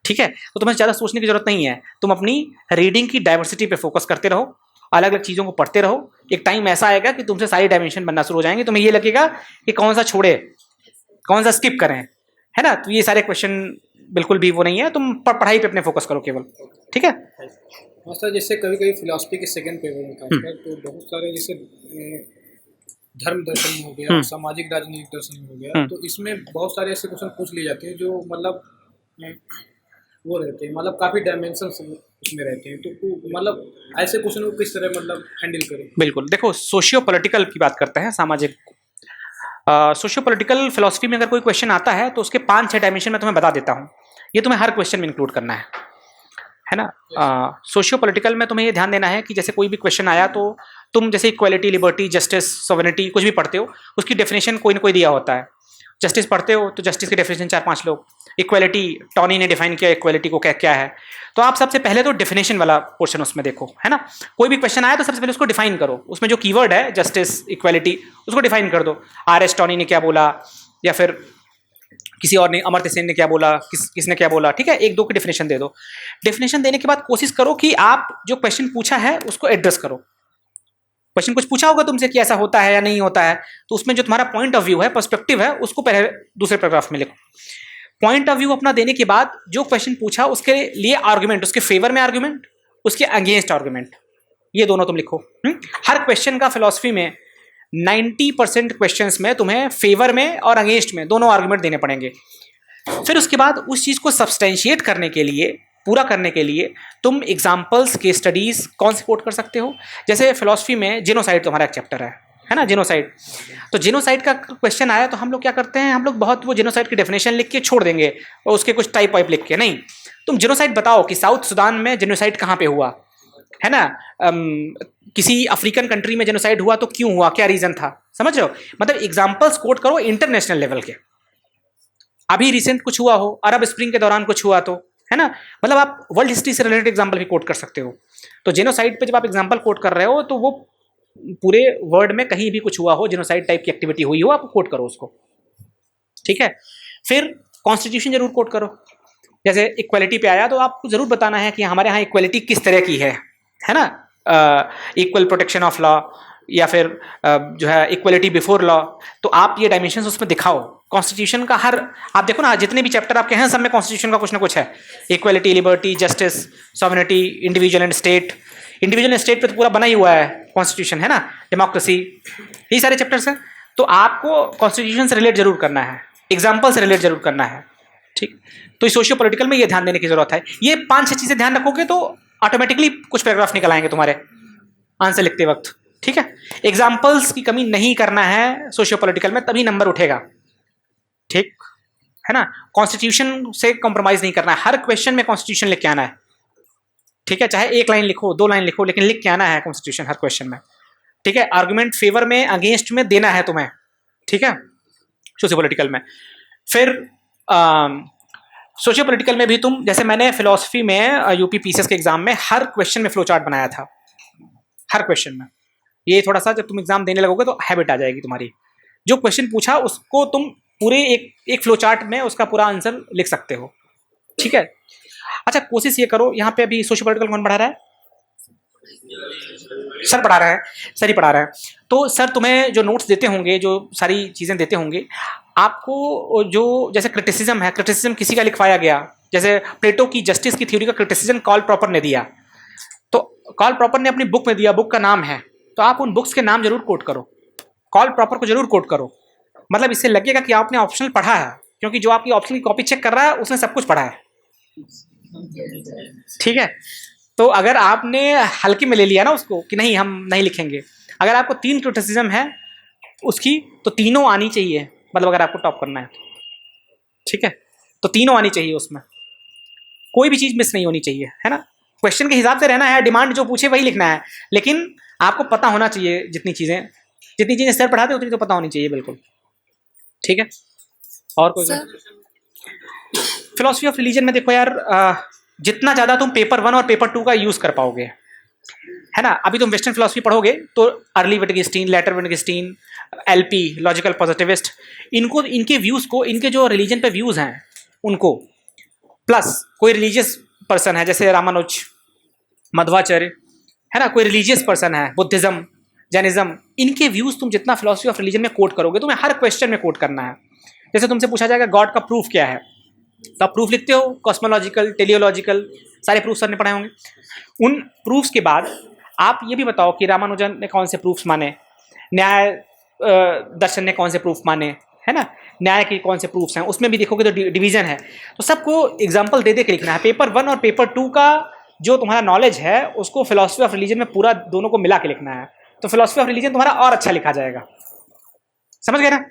ठीक है, तो तुम्हें ज़्यादा सोचने की जरूरत नहीं है, तुम अपनी रीडिंग की डाइवर्सिटी पे फोकस करते रहो, अलग अलग चीज़ों को पढ़ते रहो। एक टाइम ऐसा आएगा कि तुमसे सारी डायमेंशन बनना शुरू हो जाएंगे, तुम्हें ये लगेगा कि कौन सा छोड़े, कौन सा स्किप करें, है ना। तो ये सारे क्वेश्चन बिल्कुल भी वो नहीं है, तुम पढ़ाई पे अपने फोकस करो केवल। ठीक है सर, जैसे कभी कभी फिलॉसफी के सेकंड पेपर में खासकर तो बहुत सारे जैसे धर्म दर्शन हो गया, सामाजिक राजनीतिक दर्शन हो गया, तो इसमें बहुत सारे ऐसे क्वेश्चन पूछ लिए जाते हैं जो मतलब वो रहते हैं, मतलब काफ़ी डायमेंशन उसमें रहते हैं। तो मतलब ऐसे क्वेश्चन को किस तरह मतलब हैंडल करें। बिल्कुल, देखो सोशियो पॉलिटिकल की बात करते हैं, सामाजिक सोशियो पॉलिटिकल फिलोसफी में अगर कोई क्वेश्चन आता है तो उसके 5-6 डायमेंशन मैं तुम्हें बता देता हूँ। ये तुम्हें हर क्वेश्चन में इंक्लूड करना है ना। सोशियो पॉलिटिकल में तुम्हें ये ध्यान देना है कि जैसे कोई भी क्वेश्चन आया तो तुम जैसे इक्वालिटी, लिबर्टी, जस्टिस, सॉवरेनिटी कुछ भी पढ़ते हो उसकी डेफिनेशन कोई ना कोई दिया होता है। जस्टिस पढ़ते हो तो जस्टिस की डेफिनेशन 4-5 लोग, इक्वालिटी टॉनी ने डिफाइन किया इक्वालिटी को क्या है, तो आप सबसे पहले तो डेफिनेशन वाला पोर्शन उसमें देखो, है ना। कोई भी क्वेश्चन आया तो सबसे पहले उसको डिफाइन करो, उसमें जो कीवर्ड है जस्टिस, इक्वालिटी, उसको डिफाइन कर दो। R.S. टॉनी ने क्या बोला या फिर किसी और ने, अमर्त्य सेन ने क्या बोला, किसने क्या बोला। ठीक है, 1-2 की डेफिनेशन दे दो। डेफिनेशन देने के बाद कोशिश करो कि आप जो क्वेश्चन पूछा है उसको एड्रेस करो। क्वेश्चन कुछ पूछा होगा तुमसे कि ऐसा होता है या नहीं होता है, तो उसमें जो तुम्हारा पॉइंट ऑफ व्यू है, पर्सपेक्टिव है, उसको पहले दूसरे पैराग्राफ में लिखो। पॉइंट ऑफ व्यू अपना देने के बाद जो क्वेश्चन पूछा उसके लिए आर्गुमेंट, उसके फेवर में आर्गुमेंट, उसके अगेंस्ट आर्गुमेंट, ये दोनों तुम लिखो। हर क्वेश्चन का फिलॉसफी में 90% क्वेश्चंस में तुम्हें फेवर में और अगेंस्ट में दोनों आर्गुमेंट देने पड़ेंगे। फिर उसके बाद उस चीज़ को सब्सटेंशिएट करने के लिए, पूरा करने के लिए तुम एग्जाम्पल्स के स्टडीज़ कौन से कोट कर सकते हो। जैसे फिलॉसफी में जेनोसाइड तुम्हारा एक चैप्टर है ना, जेनोसाइड। तो जेनोसाइड का क्वेश्चन आया तो हम लोग क्या करते हैं, हम लोग बहुत वो जेनोसाइड की डेफिनेशन लिख के छोड़ देंगे और उसके कुछ टाइप वाइप लिख के। नहीं, तुम जेनोसाइड बताओ कि साउथ सुदान में जेनोसाइड कहाँ पे हुआ है ना, किसी अफ्रीकन कंट्री में जेनोसाइड हुआ तो क्यों हुआ, क्या रीज़न था, समझ रहे हो। मतलब एग्जाम्पल्स कोट करो इंटरनेशनल लेवल के। अभी रिसेंट कुछ हुआ हो, अरब स्प्रिंग के दौरान कुछ हुआ तो, है ना, मतलब आप वर्ल्ड हिस्ट्री से रिलेटेड एग्जाम्पल भी कोट कर सकते हो। तो जेनोसाइड पे जब आप एग्जाम्पल कोट कर रहे हो तो वो पूरे वर्ल्ड में कहीं भी कुछ हुआ हो, जेनोसाइड टाइप की एक्टिविटी हुई हो, आप कोट करो उसको, ठीक है। फिर कॉन्स्टिट्यूशन जरूर कोट करो। जैसे इक्वलिटी पे आया तो आपको जरूर बताना है कि हमारे यहाँ इक्वलिटी किस तरह की है ना, इक्वल प्रोटेक्शन ऑफ लॉ या फिर जो है इक्वलिटी बिफोर लॉ। तो आप ये डायमेंशंस उसमें दिखाओ। कॉन्स्टिट्यूशन का हर, आप देखो ना जितने भी चैप्टर आपके हैं सब में कॉन्स्टिट्यूशन का कुछ ना कुछ है। Equality, liberty, justice, sovereignty, individual and state. Individual and state पे तो पूरा बना ही हुआ है कॉन्स्टिट्यूशन, है ना, डेमोक्रेसी, यही सारे चैप्टर्स हैं। तो आपको कॉन्स्टिट्यूशन से रिलेट जरूर करना है, एग्जाम्पल से रिलेट जरूर करना है, ठीक। तो सोशियो पॉलिटिकल में ये ध्यान देने की जरूरत है। ये 5-6 चीजें ध्यान रखोगे तो ऑटोमेटिकली कुछ पैराग्राफ निकल आएंगे तुम्हारे आंसर लिखते वक्त, ठीक है। एग्जाम्पल्स की कमी नहीं करना है सोशियो पॉलिटिकल में, तभी नंबर उठेगा, ठीक है ना। कॉन्स्टिट्यूशन से कॉम्प्रोमाइज नहीं करना है, हर क्वेश्चन में कॉन्स्टिट्यूशन लिख के आना है, ठीक है। चाहे 1 लाइन लिखो, 2 लाइन लिखो, लेकिन लिख के आना है कॉन्स्टिट्यूशन हर क्वेश्चन में, ठीक है। आर्गुमेंट फेवर में, अगेंस्ट में देना है तुम्हें, ठीक है, सोशियो पॉलिटिकल में। फिर सोशियो पॉलिटिकल में भी तुम, जैसे मैंने फिलॉसफी में यूपी पीसीएस के एग्जाम में हर क्वेश्चन में फ्लो चार्ट बनाया था, हर क्वेश्चन में। ये थोड़ा सा जब तुम एग्जाम देने लगोगे तो हैबिट आ जाएगी तुम्हारी। जो क्वेश्चन पूछा उसको तुम पूरे एक फ्लो चार्ट में उसका पूरा आंसर लिख सकते हो, ठीक है। अच्छा, कोशिश ये करो, यहाँ पे अभी सोशियो पॉलिटिकल कौन पढ़ा रहा है? सर पढ़ा रहा है, सर ही पढ़ा रहा है। तो सर तुम्हें जो नोट्स देते होंगे, जो सारी चीज़ें देते होंगे आपको, जो जैसे क्रिटिसिज्म है, क्रिटिसिज्म किसी का लिखवाया गया, जैसे प्लेटो की जस्टिस की थ्योरी का क्रिटिसिज्म कार्ल प्रॉपर ने दिया, तो कार्ल प्रॉपर ने अपनी बुक में दिया, बुक का नाम है, तो आप उन बुक्स के नाम जरूर कोट करो, कार्ल प्रॉपर को जरूर कोट करो। मतलब इससे लगेगा कि आपने ऑप्शनल पढ़ा है, क्योंकि जो आपकी ऑप्शनल की कॉपी चेक कर रहा है उसने सब कुछ पढ़ा है, ठीक है। तो अगर आपने हल्के में ले लिया ना उसको कि नहीं हम नहीं लिखेंगे, अगर आपको 3 क्रिटिसिज्म है उसकी तो तीनों आनी चाहिए, मतलब अगर आपको टॉप करना है, ठीक है, तो तीनों आनी चाहिए, उसमें कोई भी चीज़ मिस नहीं होनी चाहिए, है ना। क्वेश्चन के हिसाब से रहना है, डिमांड जो पूछे वही लिखना है, लेकिन आपको पता होना चाहिए जितनी चीज़ें सर पढ़ाते उतनी तो पता होनी चाहिए, बिल्कुल, ठीक है। और कोई फिलॉसफी ऑफ रिलीजन में देखो यार, जितना ज़्यादा तुम पेपर 1 और पेपर 2 का यूज़ कर पाओगे, है ना। अभी तुम वेस्टर्न फिलॉसफी पढ़ोगे तो early Wittgenstein, later Wittgenstein, LP, logical positivist, इनको, इनके व्यूज़ को, इनके जो रिलीजन पे व्यूज़ हैं उनको, प्लस कोई रिलीजियस पर्सन है जैसे रामानुज, मध्वाचार्य, है ना, कोई रिलीजियस पर्सन है, बुद्धिज़्म, जैनिज्म, इनके व्यूज़ तुम जितना फिलॉसफी ऑफ रिलीजन में कोट करोगे, तुम्हें हर क्वेश्चन में कोट करना है। जैसे तुमसे पूछा जाएगा गॉड का प्रूफ क्या है, तो आप प्रूफ लिखते हो, कॉस्मोलॉजिकल, टेलियोलॉजिकल, सारे प्रूफ सर ने पढ़ाए होंगे। उन प्रूफ्स के बाद आप ये भी बताओ कि रामानुजन ने कौन से प्रूफ्स माने, न्याय दर्शन ने कौन से प्रूफ माने, है ना, न्याय के कौन से प्रूफ्स हैं, उसमें भी देखोगे तो डिवीजन है। तो सबको एग्जाम्पल दे के लिखना है। पेपर 1 और पेपर 2 का जो तुम्हारा नॉलेज है उसको फिलॉसफी ऑफ रिलीजन में पूरा दोनों को मिला के लिखना है, तो फिलॉसफी ऑफ रिलीजन तुम्हारा और अच्छा लिखा जाएगा, समझ गए ना।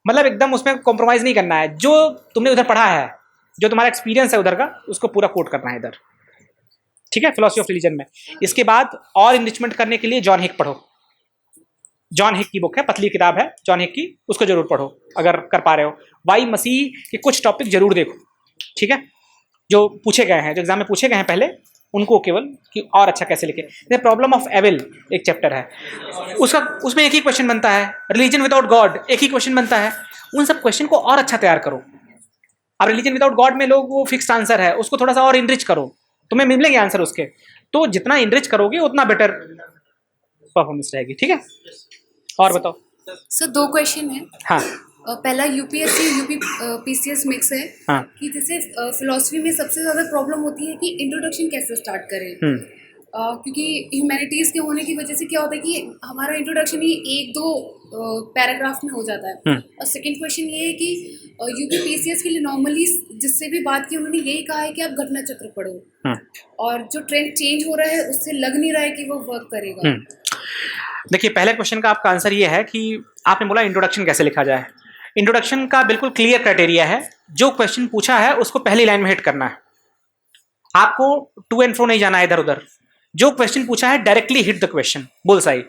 मतलब एकदम उसमें कॉम्प्रोमाइज़ नहीं करना है, जो तुमने उधर पढ़ा है, जो तुम्हारा एक्सपीरियंस है उधर का, उसको पूरा कोट करना है इधर, ठीक है, फिलॉसफी ऑफ रिलीजन में। इसके बाद और इनरिचमेंट करने के लिए जॉन हिक पढ़ो। जॉन हिक की बुक है, पतली किताब है जॉन हिक की, उसको जरूर पढ़ो अगर कर पा रहे हो। वाई मसीह के कुछ टॉपिक जरूर देखो, ठीक है, जो पूछे गए हैं, जो एग्जाम में पूछे गए हैं पहले, उनको केवल कि और अच्छा कैसे लिखे। जैसे प्रॉब्लम ऑफ एविल एक चैप्टर है, उसमें एक ही क्वेश्चन बनता है, रिलीजन विदाउट गॉड एक ही क्वेश्चन बनता है। उन सब क्वेश्चन को और अच्छा तैयार करो। अब रिलीजन विदाउट गॉड में लोग वो फिक्स्ड आंसर है, उसको थोड़ा सा और इनरिच करो, तुम्हें मिलेंगे आंसर उसके। तो जितना इनरिच करोगे उतना बेटर परफॉर्मेंस रहेगी, ठीक है। और बताओ सर, 2 क्वेश्चन है। हाँ, पहला यूपीएससी यूपी पीसीएस मिक्स है, हाँ, कि जैसे फिलॉसफी में सबसे ज़्यादा प्रॉब्लम होती है कि इंट्रोडक्शन कैसे स्टार्ट करें। क्योंकि ह्यूमैनिटीज़ के होने की वजह से क्या होता है कि हमारा इंट्रोडक्शन ही 1-2 पैराग्राफ में हो जाता है। और सेकंड क्वेश्चन ये है कि यूपीपीसीएस के लिए नॉर्मली जिससे भी बात की उन्होंने यही कहा है कि आप घटना चक्र पढ़ो, और जो ट्रेंड चेंज हो रहा है उससे लग नहीं रहा है कि वो वर्क करेगा। देखिए, पहले क्वेश्चन का आपका आंसर ये है कि आपने बोला इंट्रोडक्शन कैसे लिखा जाए। इंट्रोडक्शन का बिल्कुल क्लियर क्राइटेरिया है, जो क्वेश्चन पूछा है उसको पहली लाइन में हिट करना है, आपको टू एंड फ्रो नहीं जाना है इधर उधर। जो क्वेश्चन पूछा है directly hit the question, bullseye,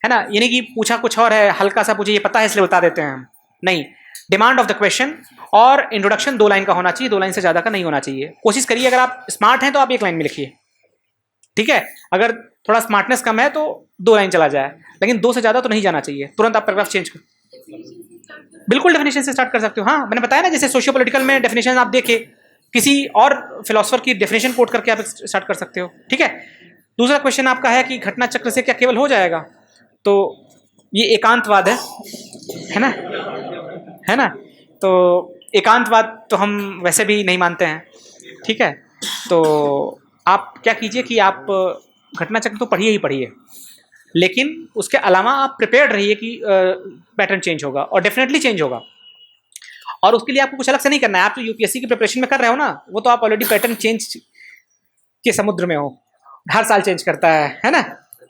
है ना। यानी कि पूछा कुछ और है, हल्का सा मुझे ये पता है इसलिए बता देते हैं हम, नहीं। डिमांड ऑफ द क्वेश्चन और इंट्रोडक्शन 2 लाइन का होना चाहिए, 2 लाइन से ज़्यादा का नहीं होना चाहिए। कोशिश करिए, अगर आप स्मार्ट हैं तो आप 1 लाइन में लिखिए, ठीक है। अगर थोड़ा स्मार्टनेस कम है तो 2 लाइन चला जाए, लेकिन 2 से ज़्यादा तो नहीं जाना चाहिए। तुरंत आप पैराग्राफ चेंज कर, बिल्कुल डेफिनेशन से स्टार्ट कर सकते हो। हाँ, मैंने बताया ना, जैसे सोशियो पॉलिटिकल में डेफिनेशन आप देखे, किसी और फिलोसफर की डेफिनेशन कोट करके आप स्टार्ट कर सकते हो, ठीक है। दूसरा क्वेश्चन आपका है कि घटना चक्र से क्या केवल हो जाएगा, तो ये एकांतवाद है ना, है ना। तो एकांतवाद तो हम वैसे भी नहीं मानते हैं, ठीक है। तो आप क्या कीजिए कि आप घटना चक्र तो पढ़िए ही पढ़िए, लेकिन उसके अलावा आप प्रिपेयर्ड रहिए कि पैटर्न चेंज होगा, और डेफिनेटली चेंज होगा। और उसके लिए आपको कुछ अलग से नहीं करना है। आप जो यूपीएससी की प्रिपरेशन में कर रहे हो ना, वो तो आप ऑलरेडी पैटर्न चेंज के समुद्र में हो, हर साल चेंज करता है ना।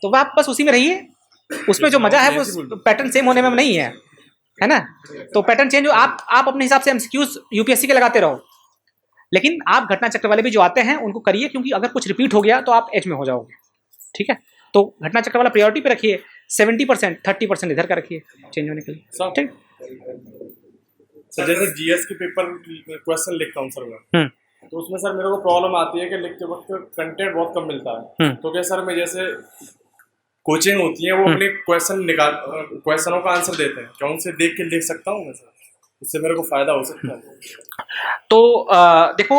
तो आप बस उसी में रहिए, उसमें जो मजा है वो पैटर्न सेम होने में नहीं है ना। तो पैटर्न चेंज हो, आप अपने हिसाब से एमसीक्यूज यूपीएससी के लगाते रहो, लेकिन आप घटना चक्र वाले भी जो आते हैं उनको करिए, क्योंकि अगर कुछ रिपीट हो गया तो आप एज में हो जाओगे, ठीक है। तो घटना चक्र वाला प्रायोरिटी पे रखिए, 70%, 30% इधर का रखिए चेंज होने के लिए, ठीक। सर जैसे जीएस के पेपर क्वेश्चन लिखता हूँ सर मैं, तो उसमें सर मेरे को प्रॉब्लम आती है कि लिखते वक्त कंटेंट बहुत कम मिलता है। तो क्या सर मैं जैसे कोचिंग होती है वो अपने क्वेश्चनों का आंसर देते हैं, क्या उनसे देख के लिख सकता हूँ मैं सर? इससे मेरे को फायदा हो सकता है? तो देखो,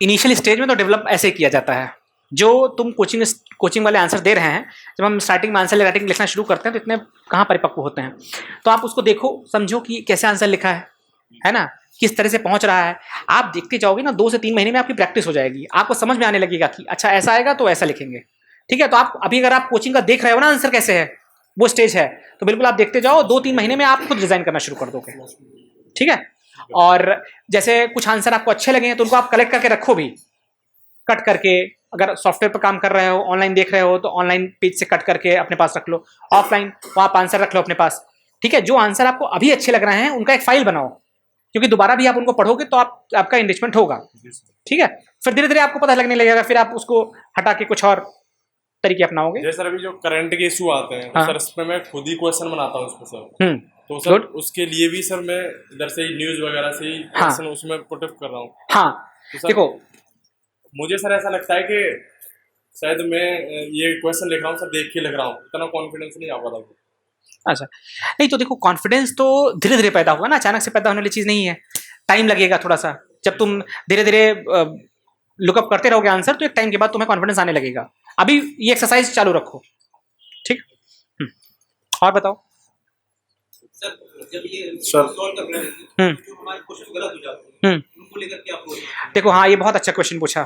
इनिशियल स्टेज में तो डेवलप ऐसे किया जाता है। जो तुम कोचिंग वाले आंसर दे रहे हैं, जब हम स्टार्टिंग में आंसर राइटिंग लिखना शुरू करते हैं तो इतने कहाँ परिपक्व होते हैं। तो आप उसको देखो, समझो कि कैसे आंसर लिखा है ना, किस तरह से पहुंच रहा है। आप देखते जाओगे ना, 2 से 3 महीने में आपकी प्रैक्टिस हो जाएगी, आपको समझ में आने लगेगा कि अच्छा ऐसा आएगा तो ऐसा लिखेंगे, ठीक है। तो आप अभी अगर आप कोचिंग का देख रहे हो ना आंसर कैसे है, वो स्टेज है, तो बिल्कुल आप देखते जाओ, 2-3 महीने में आप खुद डिजाइन करना शुरू कर दोगे, ठीक है। और जैसे कुछ आंसर आपको अच्छे लगे हैं तो उनको आप कलेक्ट करके रखो भी, कट करके। अगर सॉफ्टवेयर पर काम कर रहे हो, ऑनलाइन देख रहे हो, तो ऑनलाइन पेज से कट करके अपने पास रख लो। ऑफलाइन वो आप आंसर रख लो अपने पास, ठीक है। जो आंसर आपको अभी अच्छे लग रहे हैं उनका एक फाइल बनाओ, क्योंकि दोबारा भी आप उनको पढ़ोगे तो आपका एनरिचमेंट होगा, ठीक है। फिर धीरे धीरे आपको पता लगने लगेगा, फिर आप उसको हटा के कुछ और तरीके अपनाओगे। जैसे सर अभी जो करंट के इशू आते हैं, हाँ। सर इसमें मैं खुद ही क्वेश्चन बनाता हूँ उसमें सर। तो सर उसके लिए भी सर मैं इधर से ही न्यूज वगैरह से ही क्वेश्चन उसमें पुट अप कर रहा हूँ। हाँ, तो देखो मुझे सर ऐसा लगता है कि शायद मैं ये क्वेश्चन लिख रहा हूँ सर देख के लिख रहा हूँ, इतना कॉन्फिडेंस नहीं आ पाता। अच्छा, नहीं तो देखो, कॉन्फिडेंस तो धीरे धीरे पैदा होगा ना, अचानक से पैदा होने वाली चीज़ नहीं है, टाइम लगेगा थोड़ा सा। जब तुम धीरे धीरे लुकअप करते रहोगे आंसर, तो एक टाइम के बाद तुम्हें कॉन्फिडेंस आने लगेगा। अभी ये एक्सरसाइज चालू रखो, ठीक। और बताओ सर, जब ये सॉल्व कर रहे हैं जो हमारे क्वेश्चन गलत हो जाते हैं उनको लेकर के आप देखो, हाँ ये बहुत अच्छा क्वेश्चन पूछा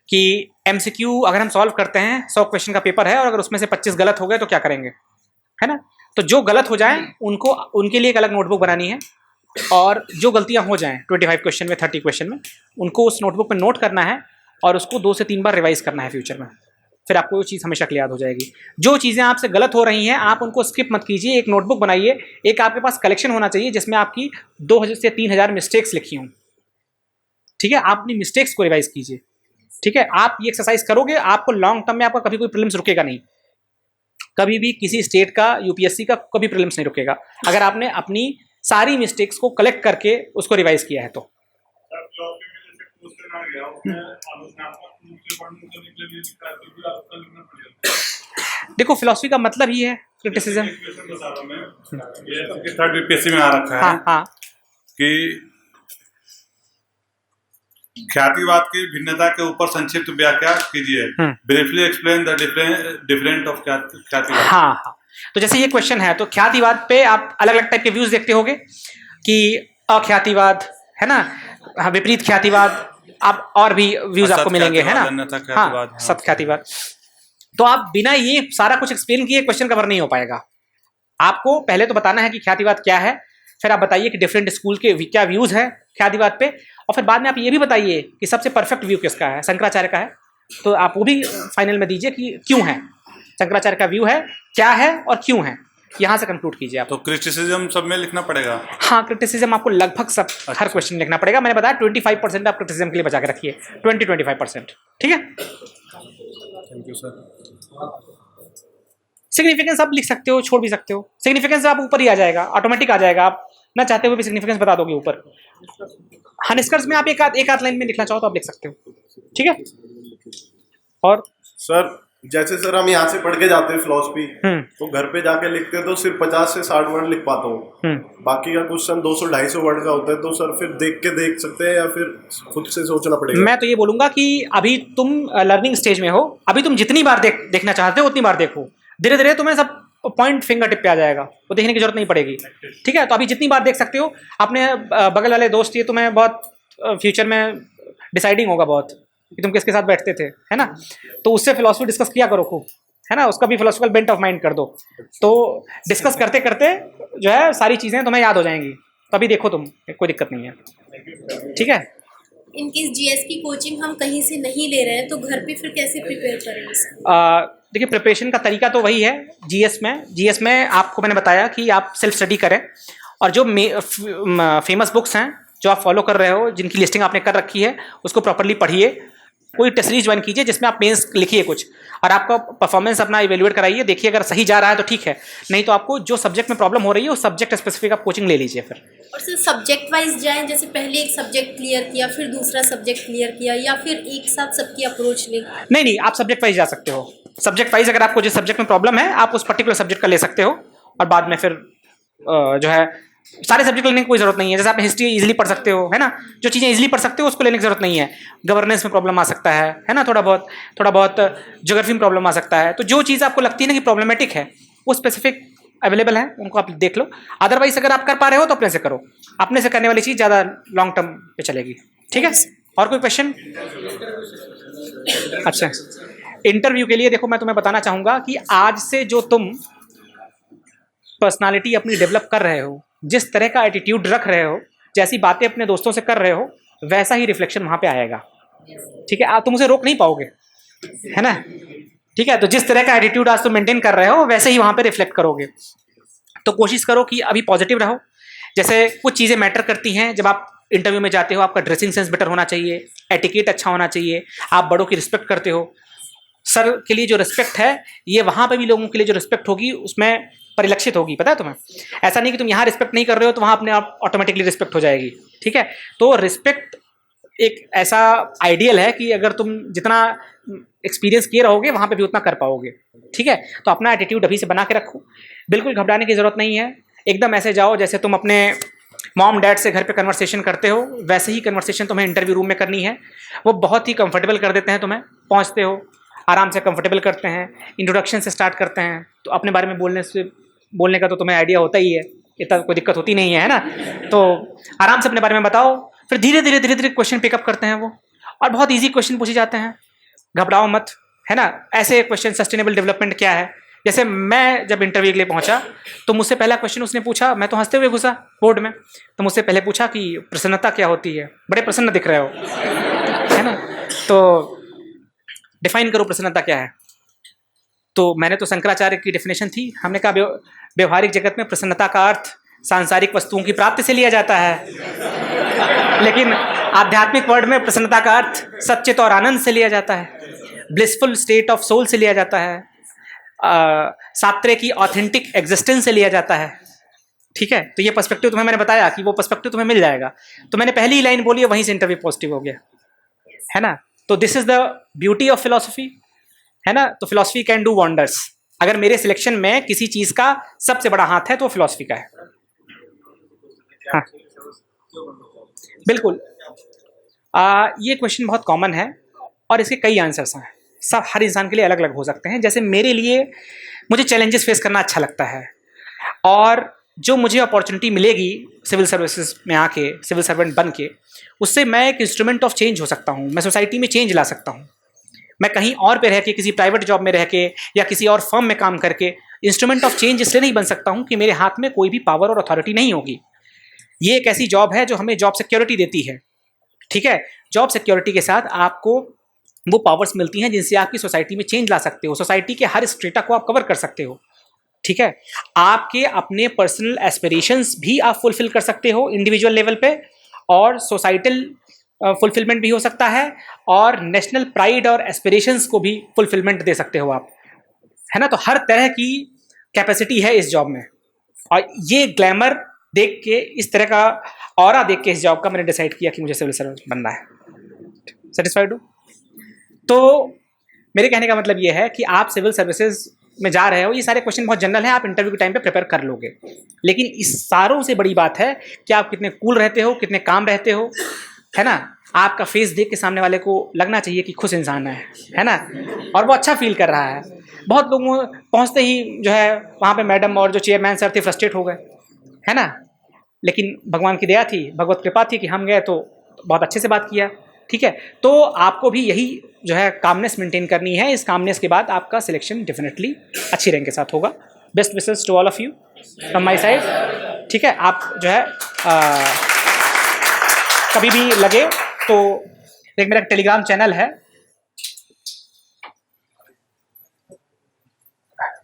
कि एमसीक्यू अगर हम सॉल्व करते हैं, 100 क्वेश्चन का पेपर है और अगर उसमें से 25 गलत हो गए तो क्या करेंगे, है ना। तो जो गलत हो जाए उनके लिए एक अलग नोटबुक बनानी है, और जो गलतियां हो जाएं 25 क्वेश्चन में, 30 क्वेश्चन में, उनको उस नोटबुक में नोट करना है और उसको 2 से 3 बार रिवाइज करना है फ्यूचर में। फिर आपको वो चीज़ हमेशा क्लियर हो जाएगी। जो चीज़ें आपसे गलत हो रही हैं आप उनको स्किप मत कीजिए, एक नोटबुक बनाइए, एक आपके पास कलेक्शन होना चाहिए जिसमें आपकी 2000 से 3000 मिस्टेक्स लिखी हों, ठीक है। आप अपनी मिस्टेक्स को रिवाइज कीजिए, ठीक है। आप ये एक्सरसाइज करोगे, आपको लॉन्ग टर्म में आपका कभी कोई प्रीलिम्स रुकेगा नहीं, कभी भी किसी स्टेट का, यूपीएससी का कभी प्रीलिम्स नहीं रुकेगा, अगर आपने अपनी सारी मिस्टेक्स को कलेक्ट करके उसको रिवाइज किया है तो। देखो, फिलॉसफी का मतलब ही है क्रिटिसिज्म। थर्ड यूपीएससी में आ रखा है, हाँ, हाँ। कि ख्यातिवाद की भिन्नता के ऊपर संक्षिप्त व्याख्या कीजिए, briefly explain the different of ख्यातिवाद। हाँ, हाँ। तो जैसे ये क्वेश्चन है, तो ख्यातिवाद पे आप अलग अलग टाइप के व्यूज देखते होगे कि अख्यातिवाद, है ना, विपरीत ख्यातिवाद, आप और भी व्यूज आपको मिलेंगे, है ना। हाँ, सत्ख्यातिवाद। तो आप बिना ये सारा कुछ एक्सप्लेन किए क्वेश्चन कवर नहीं हो पाएगा। आपको पहले तो बताना है कि ख्यातिवाद क्या है, फिर आप बताइए कि डिफरेंट स्कूल के क्या व्यूज़ है ख्यातिवाद पे, और फिर बाद में आप ये भी बताइए कि सबसे परफेक्ट व्यू किसका है, शंकराचार्य का है, तो आप वो भी फाइनल में दीजिए कि क्यों है, शंकराचार्य का व्यू है, क्या है और क्यों है, यहाँ से कंक्लूड कीजिए आप। तो क्रिटिसिज्म सब में लिखना पड़ेगा? हाँ, क्रिटिसिज्म आपको लगभग सब हर क्वेश्चन में लिखना पड़ेगा। मैंने बताया 25% आप क्रिटिसिज्म के लिए बचा के रखिए, 20-25%, ठीक है। Thank you sir. सिग्निफिकेंस आप लिख सकते हो, छोड़ भी सकते हो। सिग्निफिकेंस आप ऊपर ही आ जाएगा, ऑटोमेटिक आ जाएगा, आप ना चाहते हुए भी सिग्निफिकेंस बता दोगे ऊपर। हाँ, निष्कर्ष में आप एक आध लाइन में लिखना चाहो तो आप लिख सकते हो, ठीक है। और सर जैसे सर हम यहाँ से पढ़ के जाते हैं फिलोसफी, तो घर पे जाके लिखते हैं तो सिर्फ 50 से 60 वर्ड लिख पाता हूँ, बाकी का क्वेश्चन 200-250 वर्ड का होता है, तो सर फिर देख के देख सकते हैं या फिर खुद से सोचना पड़ेगा? मैं तो ये बोलूंगा कि अभी तुम लर्निंग स्टेज में हो, अभी तुम जितनी बार देखना चाहते हो उतनी बार देखो, धीरे धीरे तुम्हें सब पॉइंट फिंगर टिप पे आ जाएगा, तो देखने की जरूरत नहीं पड़ेगी, ठीक है। तो अभी जितनी बार देख सकते हो, अपने बगल वाले दोस्त, ये तुम्हें बहुत फ्यूचर में डिसाइडिंग होगा बहुत कि तुम किसके साथ बैठते थे, है ना, तो उससे फिलॉसफी डिस्कस किया करो खूब, है ना, उसका भी फिलोसफिकल बेंट ऑफ माइंड कर दो, तो डिस्कस करते करते जो है सारी चीज़ें तुम्हें याद हो जाएंगी, तो अभी देखो तुम, कोई दिक्कत नहीं है, ठीक है। इनकेस जीएस की कोचिंग हम कहीं से नहीं ले रहे हैं तो घर पे फिर कैसे प्रिपेयर करेंगे? देखिए, प्रिपरेशन का तरीका तो वही है। जीएस में आपको मैंने बताया कि आप सेल्फ स्टडी करें, और जो फेमस बुक्स हैं जो आप फॉलो कर रहे हो, जिनकी लिस्टिंग आपने कर रखी है, उसको प्रॉपर्ली पढ़िए। कोई टेस्ट सीरीज ज्वाइन कीजिए जिसमें आप मेंस लिखिए कुछ, और आपका परफॉर्मेंस अपना इवेल्युएट कराइए, देखिए अगर सही जा रहा है तो ठीक है, नहीं तो आपको जो सब्जेक्ट में प्रॉब्लम हो रही है उस सब्जेक्ट स्पेसिफिक आप कोचिंग ले लीजिए फिर। और सर सब्जेक्ट वाइज जाएं, जैसे पहले एक सब्जेक्ट क्लियर किया फिर दूसरा सब्जेक्ट क्लियर किया, या फिर एक साथ सबकी अप्रोच लें? नहीं, आप सब्जेक्ट वाइज जा सकते हो। सब्जेक्ट वाइज अगर आपको जिस सब्जेक्ट में प्रॉब्लम है आप उस पर्टिकुलर सब्जेक्ट का ले सकते हो, और बाद में फिर जो है सारे सब्जेक्ट लेने की कोई जरूरत नहीं है। जैसे आप हिस्ट्री इजीली पढ़ सकते हो, है ना, जो चीज़ें इजीली पढ़ सकते हो उसको लेने की जरूरत नहीं है। गवर्नेंस में प्रॉब्लम आ सकता है ना, थोड़ा बहुत ज्योग्राफी में प्रॉब्लम आ सकता है, तो जो चीज़ आपको लगती है ना कि प्रॉब्लमेटिक है वो स्पेसिफिक अवेलेबल है, उनको आप देख लो। अदरवाइज अगर आप कर पा रहे हो तो अपने से करो, अपने से करने वाली चीज़ ज़्यादा लॉन्ग टर्म पे चलेगी, ठीक है। और कोई क्वेश्चन? अच्छा, इंटरव्यू के लिए देखो मैं तुम्हें बताना चाहूँगा कि आज से जो तुम पर्सनालिटी अपनी डेवलप कर रहे हो, जिस तरह का एटीट्यूड रख रहे हो, जैसी बातें अपने दोस्तों से कर रहे हो, वैसा ही रिफ्लेक्शन वहाँ पे आएगा, ठीक है। तुम उसे रोक नहीं पाओगे, है ना, ठीक है। तो जिस तरह का एटीट्यूड आज तुम मेंटेन कर रहे हो वैसे ही वहाँ पे रिफ्लेक्ट करोगे। तो कोशिश करो कि अभी पॉजिटिव रहो। जैसे कुछ चीज़ें मैटर करती हैं जब आप इंटरव्यू में जाते हो, आपका ड्रेसिंग सेंस बेटर होना चाहिए, एटिकेट अच्छा होना चाहिए, आप बड़ों की रिस्पेक्ट करते हो। सर के लिए जो रिस्पेक्ट है ये वहाँ पे भी लोगों के लिए जो रिस्पेक्ट होगी उसमें परिलक्षित होगी, पता है तुम्हें। ऐसा नहीं कि तुम यहाँ रिस्पेक्ट नहीं कर रहे हो तो वहाँ अपने आप ऑटोमेटिकली रिस्पेक्ट हो जाएगी, ठीक है। तो रिस्पेक्ट एक ऐसा आइडियल है कि अगर तुम जितना एक्सपीरियंस किए रहोगे वहाँ पे भी उतना कर पाओगे, ठीक है। तो अपना एटीट्यूड अभी से बना के रखो, बिल्कुल घबराने की ज़रूरत नहीं है। एकदम ऐसे जाओ जैसे तुम अपने मॉम डैड से घर पे कन्वर्सेशन करते हो, वैसे ही कन्वर्सेशन तुम्हें इंटरव्यू रूम में करनी है। वो बहुत ही कंफर्टेबल कर देते हैं तुम्हें, पहुँचते हो आराम से कंफर्टेबल करते हैं, इंट्रोडक्शन से स्टार्ट करते हैं, तो अपने बारे में बोलने का तो तुम्हें आइडिया होता ही है, इतना कोई दिक्कत होती नहीं है ना। तो आराम से अपने बारे में बताओ, फिर धीरे धीरे क्वेश्चन पिकअप करते हैं वो, और बहुत ईजी क्वेश्चन पूछे जाते हैं, घबराओ मत, है ना। ऐसे क्वेश्चन सस्टेनेबल डेवलपमेंट क्या है, जैसे मैं जब इंटरव्यू के लिए पहुंचा तो मुझसे पहला क्वेश्चन उसने पूछा, मैं तो हंसते हुए घुसा बोर्ड में, तो मुझसे पहले पूछा कि प्रसन्नता क्या होती है, बड़े प्रसन्न दिख रहे हो, है ना, तो डिफाइन करो प्रसन्नता क्या है। तो मैंने तो शंकराचार्य की डेफिनेशन थी, हमने कहा व्यवहारिक जगत में प्रसन्नता का अर्थ सांसारिक वस्तुओं की प्राप्ति से लिया जाता है, लेकिन आध्यात्मिक वर्ड में प्रसन्नता का अर्थ सच्चित और आनंद से लिया जाता है, ब्लिसफुल स्टेट ऑफ सोल से लिया जाता है, सात्रे की ऑथेंटिक एग्जिस्टेंस से लिया जाता है, ठीक है। तो ये पर्सपेक्टिव तुम्हें मैंने बताया कि वो पर्सपेक्टिव तुम्हें मिल जाएगा। तो मैंने पहली ही लाइन बोली है, वहीं से इंटरव्यू पॉजिटिव हो गया, है ना। तो this is the beauty of philosophy, है ना। तो फिलॉसफी कैन डू वंडर्स। अगर मेरे सिलेक्शन में किसी चीज़ का सबसे बड़ा हाथ है तो फिलॉसफी का है। हाँ बिल्कुल, ये क्वेश्चन बहुत कॉमन है और इसके कई आंसर्स हैं, सब हर इंसान के लिए अलग अलग हो सकते हैं। जैसे मेरे लिए, मुझे चैलेंजेस फेस करना अच्छा लगता है, और जो मुझे अपॉर्चुनिटी मिलेगी सिविल सर्विसेज में आके, सिविल सर्वेंट बन के, उससे मैं एक इंस्ट्रूमेंट ऑफ चेंज हो सकता हूँ, मैं सोसाइटी में चेंज ला सकता हूँ। मैं कहीं और पे रह के, किसी प्राइवेट जॉब में रह के या किसी और फर्म में काम करके इंस्ट्रूमेंट ऑफ चेंज इसलिए नहीं बन सकता हूँ कि मेरे हाथ में कोई भी पावर और अथॉरिटी नहीं होगी। ये एक ऐसी जॉब है जो हमें जॉब सिक्योरिटी देती है, ठीक है। जॉब सिक्योरिटी के साथ आपको वो पावर्स मिलती हैं जिनसे आपकी सोसाइटी में चेंज ला सकते हो, सोसाइटी के हर स्ट्रेटा को आप कवर कर सकते हो, ठीक है। आपके अपने पर्सनल एस्पिरेशंस भी आप फुलफिल कर सकते हो इंडिविजुअल लेवल पे, और सोसाइटल फुलफिलमेंट भी हो सकता है, और नेशनल प्राइड और एस्पिरेशंस को भी फुलफिलमेंट दे सकते हो आप, है ना। तो हर तरह की कैपेसिटी है इस जॉब में, और ये ग्लैमर देख के, इस तरह का ऑरा देख के इस जॉब का मैंने डिसाइड किया कि मुझे सिविल सर्वेंट बनना है। सेटिस्फाइड हो? तो मेरे कहने का मतलब ये है कि आप सिविल सर्विसेज में जा रहे हो, ये सारे क्वेश्चन बहुत जनरल हैं, आप इंटरव्यू के टाइम पे प्रिपेयर कर लोगे, लेकिन इस सारों से बड़ी बात है कि आप कितने कूल रहते हो, कितने काम रहते हो, है ना। आपका फेस देख के सामने वाले को लगना चाहिए कि खुश इंसान है ना, और वो अच्छा फील कर रहा है। बहुत लोग पहुंचते ही जो है वहाँ पे मैडम और जो चेयरमैन सर थे फ्रस्ट्रेट हो गए, है ना, लेकिन भगवान की दया थी, भगवत कृपा थी कि हम गए तो बहुत अच्छे से बात किया, ठीक है। तो आपको भी यही जो है कामनेस मेंटेन करनी है। इस कामनेस के बाद आपका सिलेक्शन डेफिनेटली अच्छी रैंक के साथ होगा। Best wishes to all of you from my side, ठीक है। आप जो है कभी भी लगे तो एक मेरा टेलीग्राम चैनल है,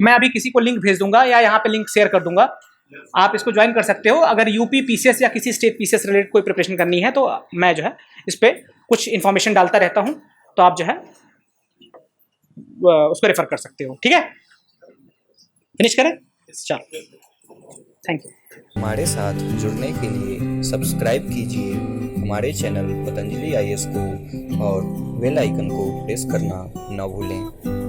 मैं अभी किसी को लिंक भेज दूंगा या यहाँ पे लिंक शेयर कर दूंगा, आप इसको ज्वाइन कर सकते हो। अगर यूपी पीसीएस या किसी स्टेट पीसीएस रिलेटेड कोई प्रिपरेशन करनी है तो मैं जो है इस पर कुछ इन्फॉर्मेशन डालता रहता हूँ, तो आप जो है उसको रेफर कर सकते हो, ठीक है। फिनिश करें? चलो, थैंक यू। हमारे साथ जुड़ने के लिए सब्सक्राइब कीजिए हमारे चैनल पतंजलि IAS को और बेल आइकन को प्रेस करना न भूलें।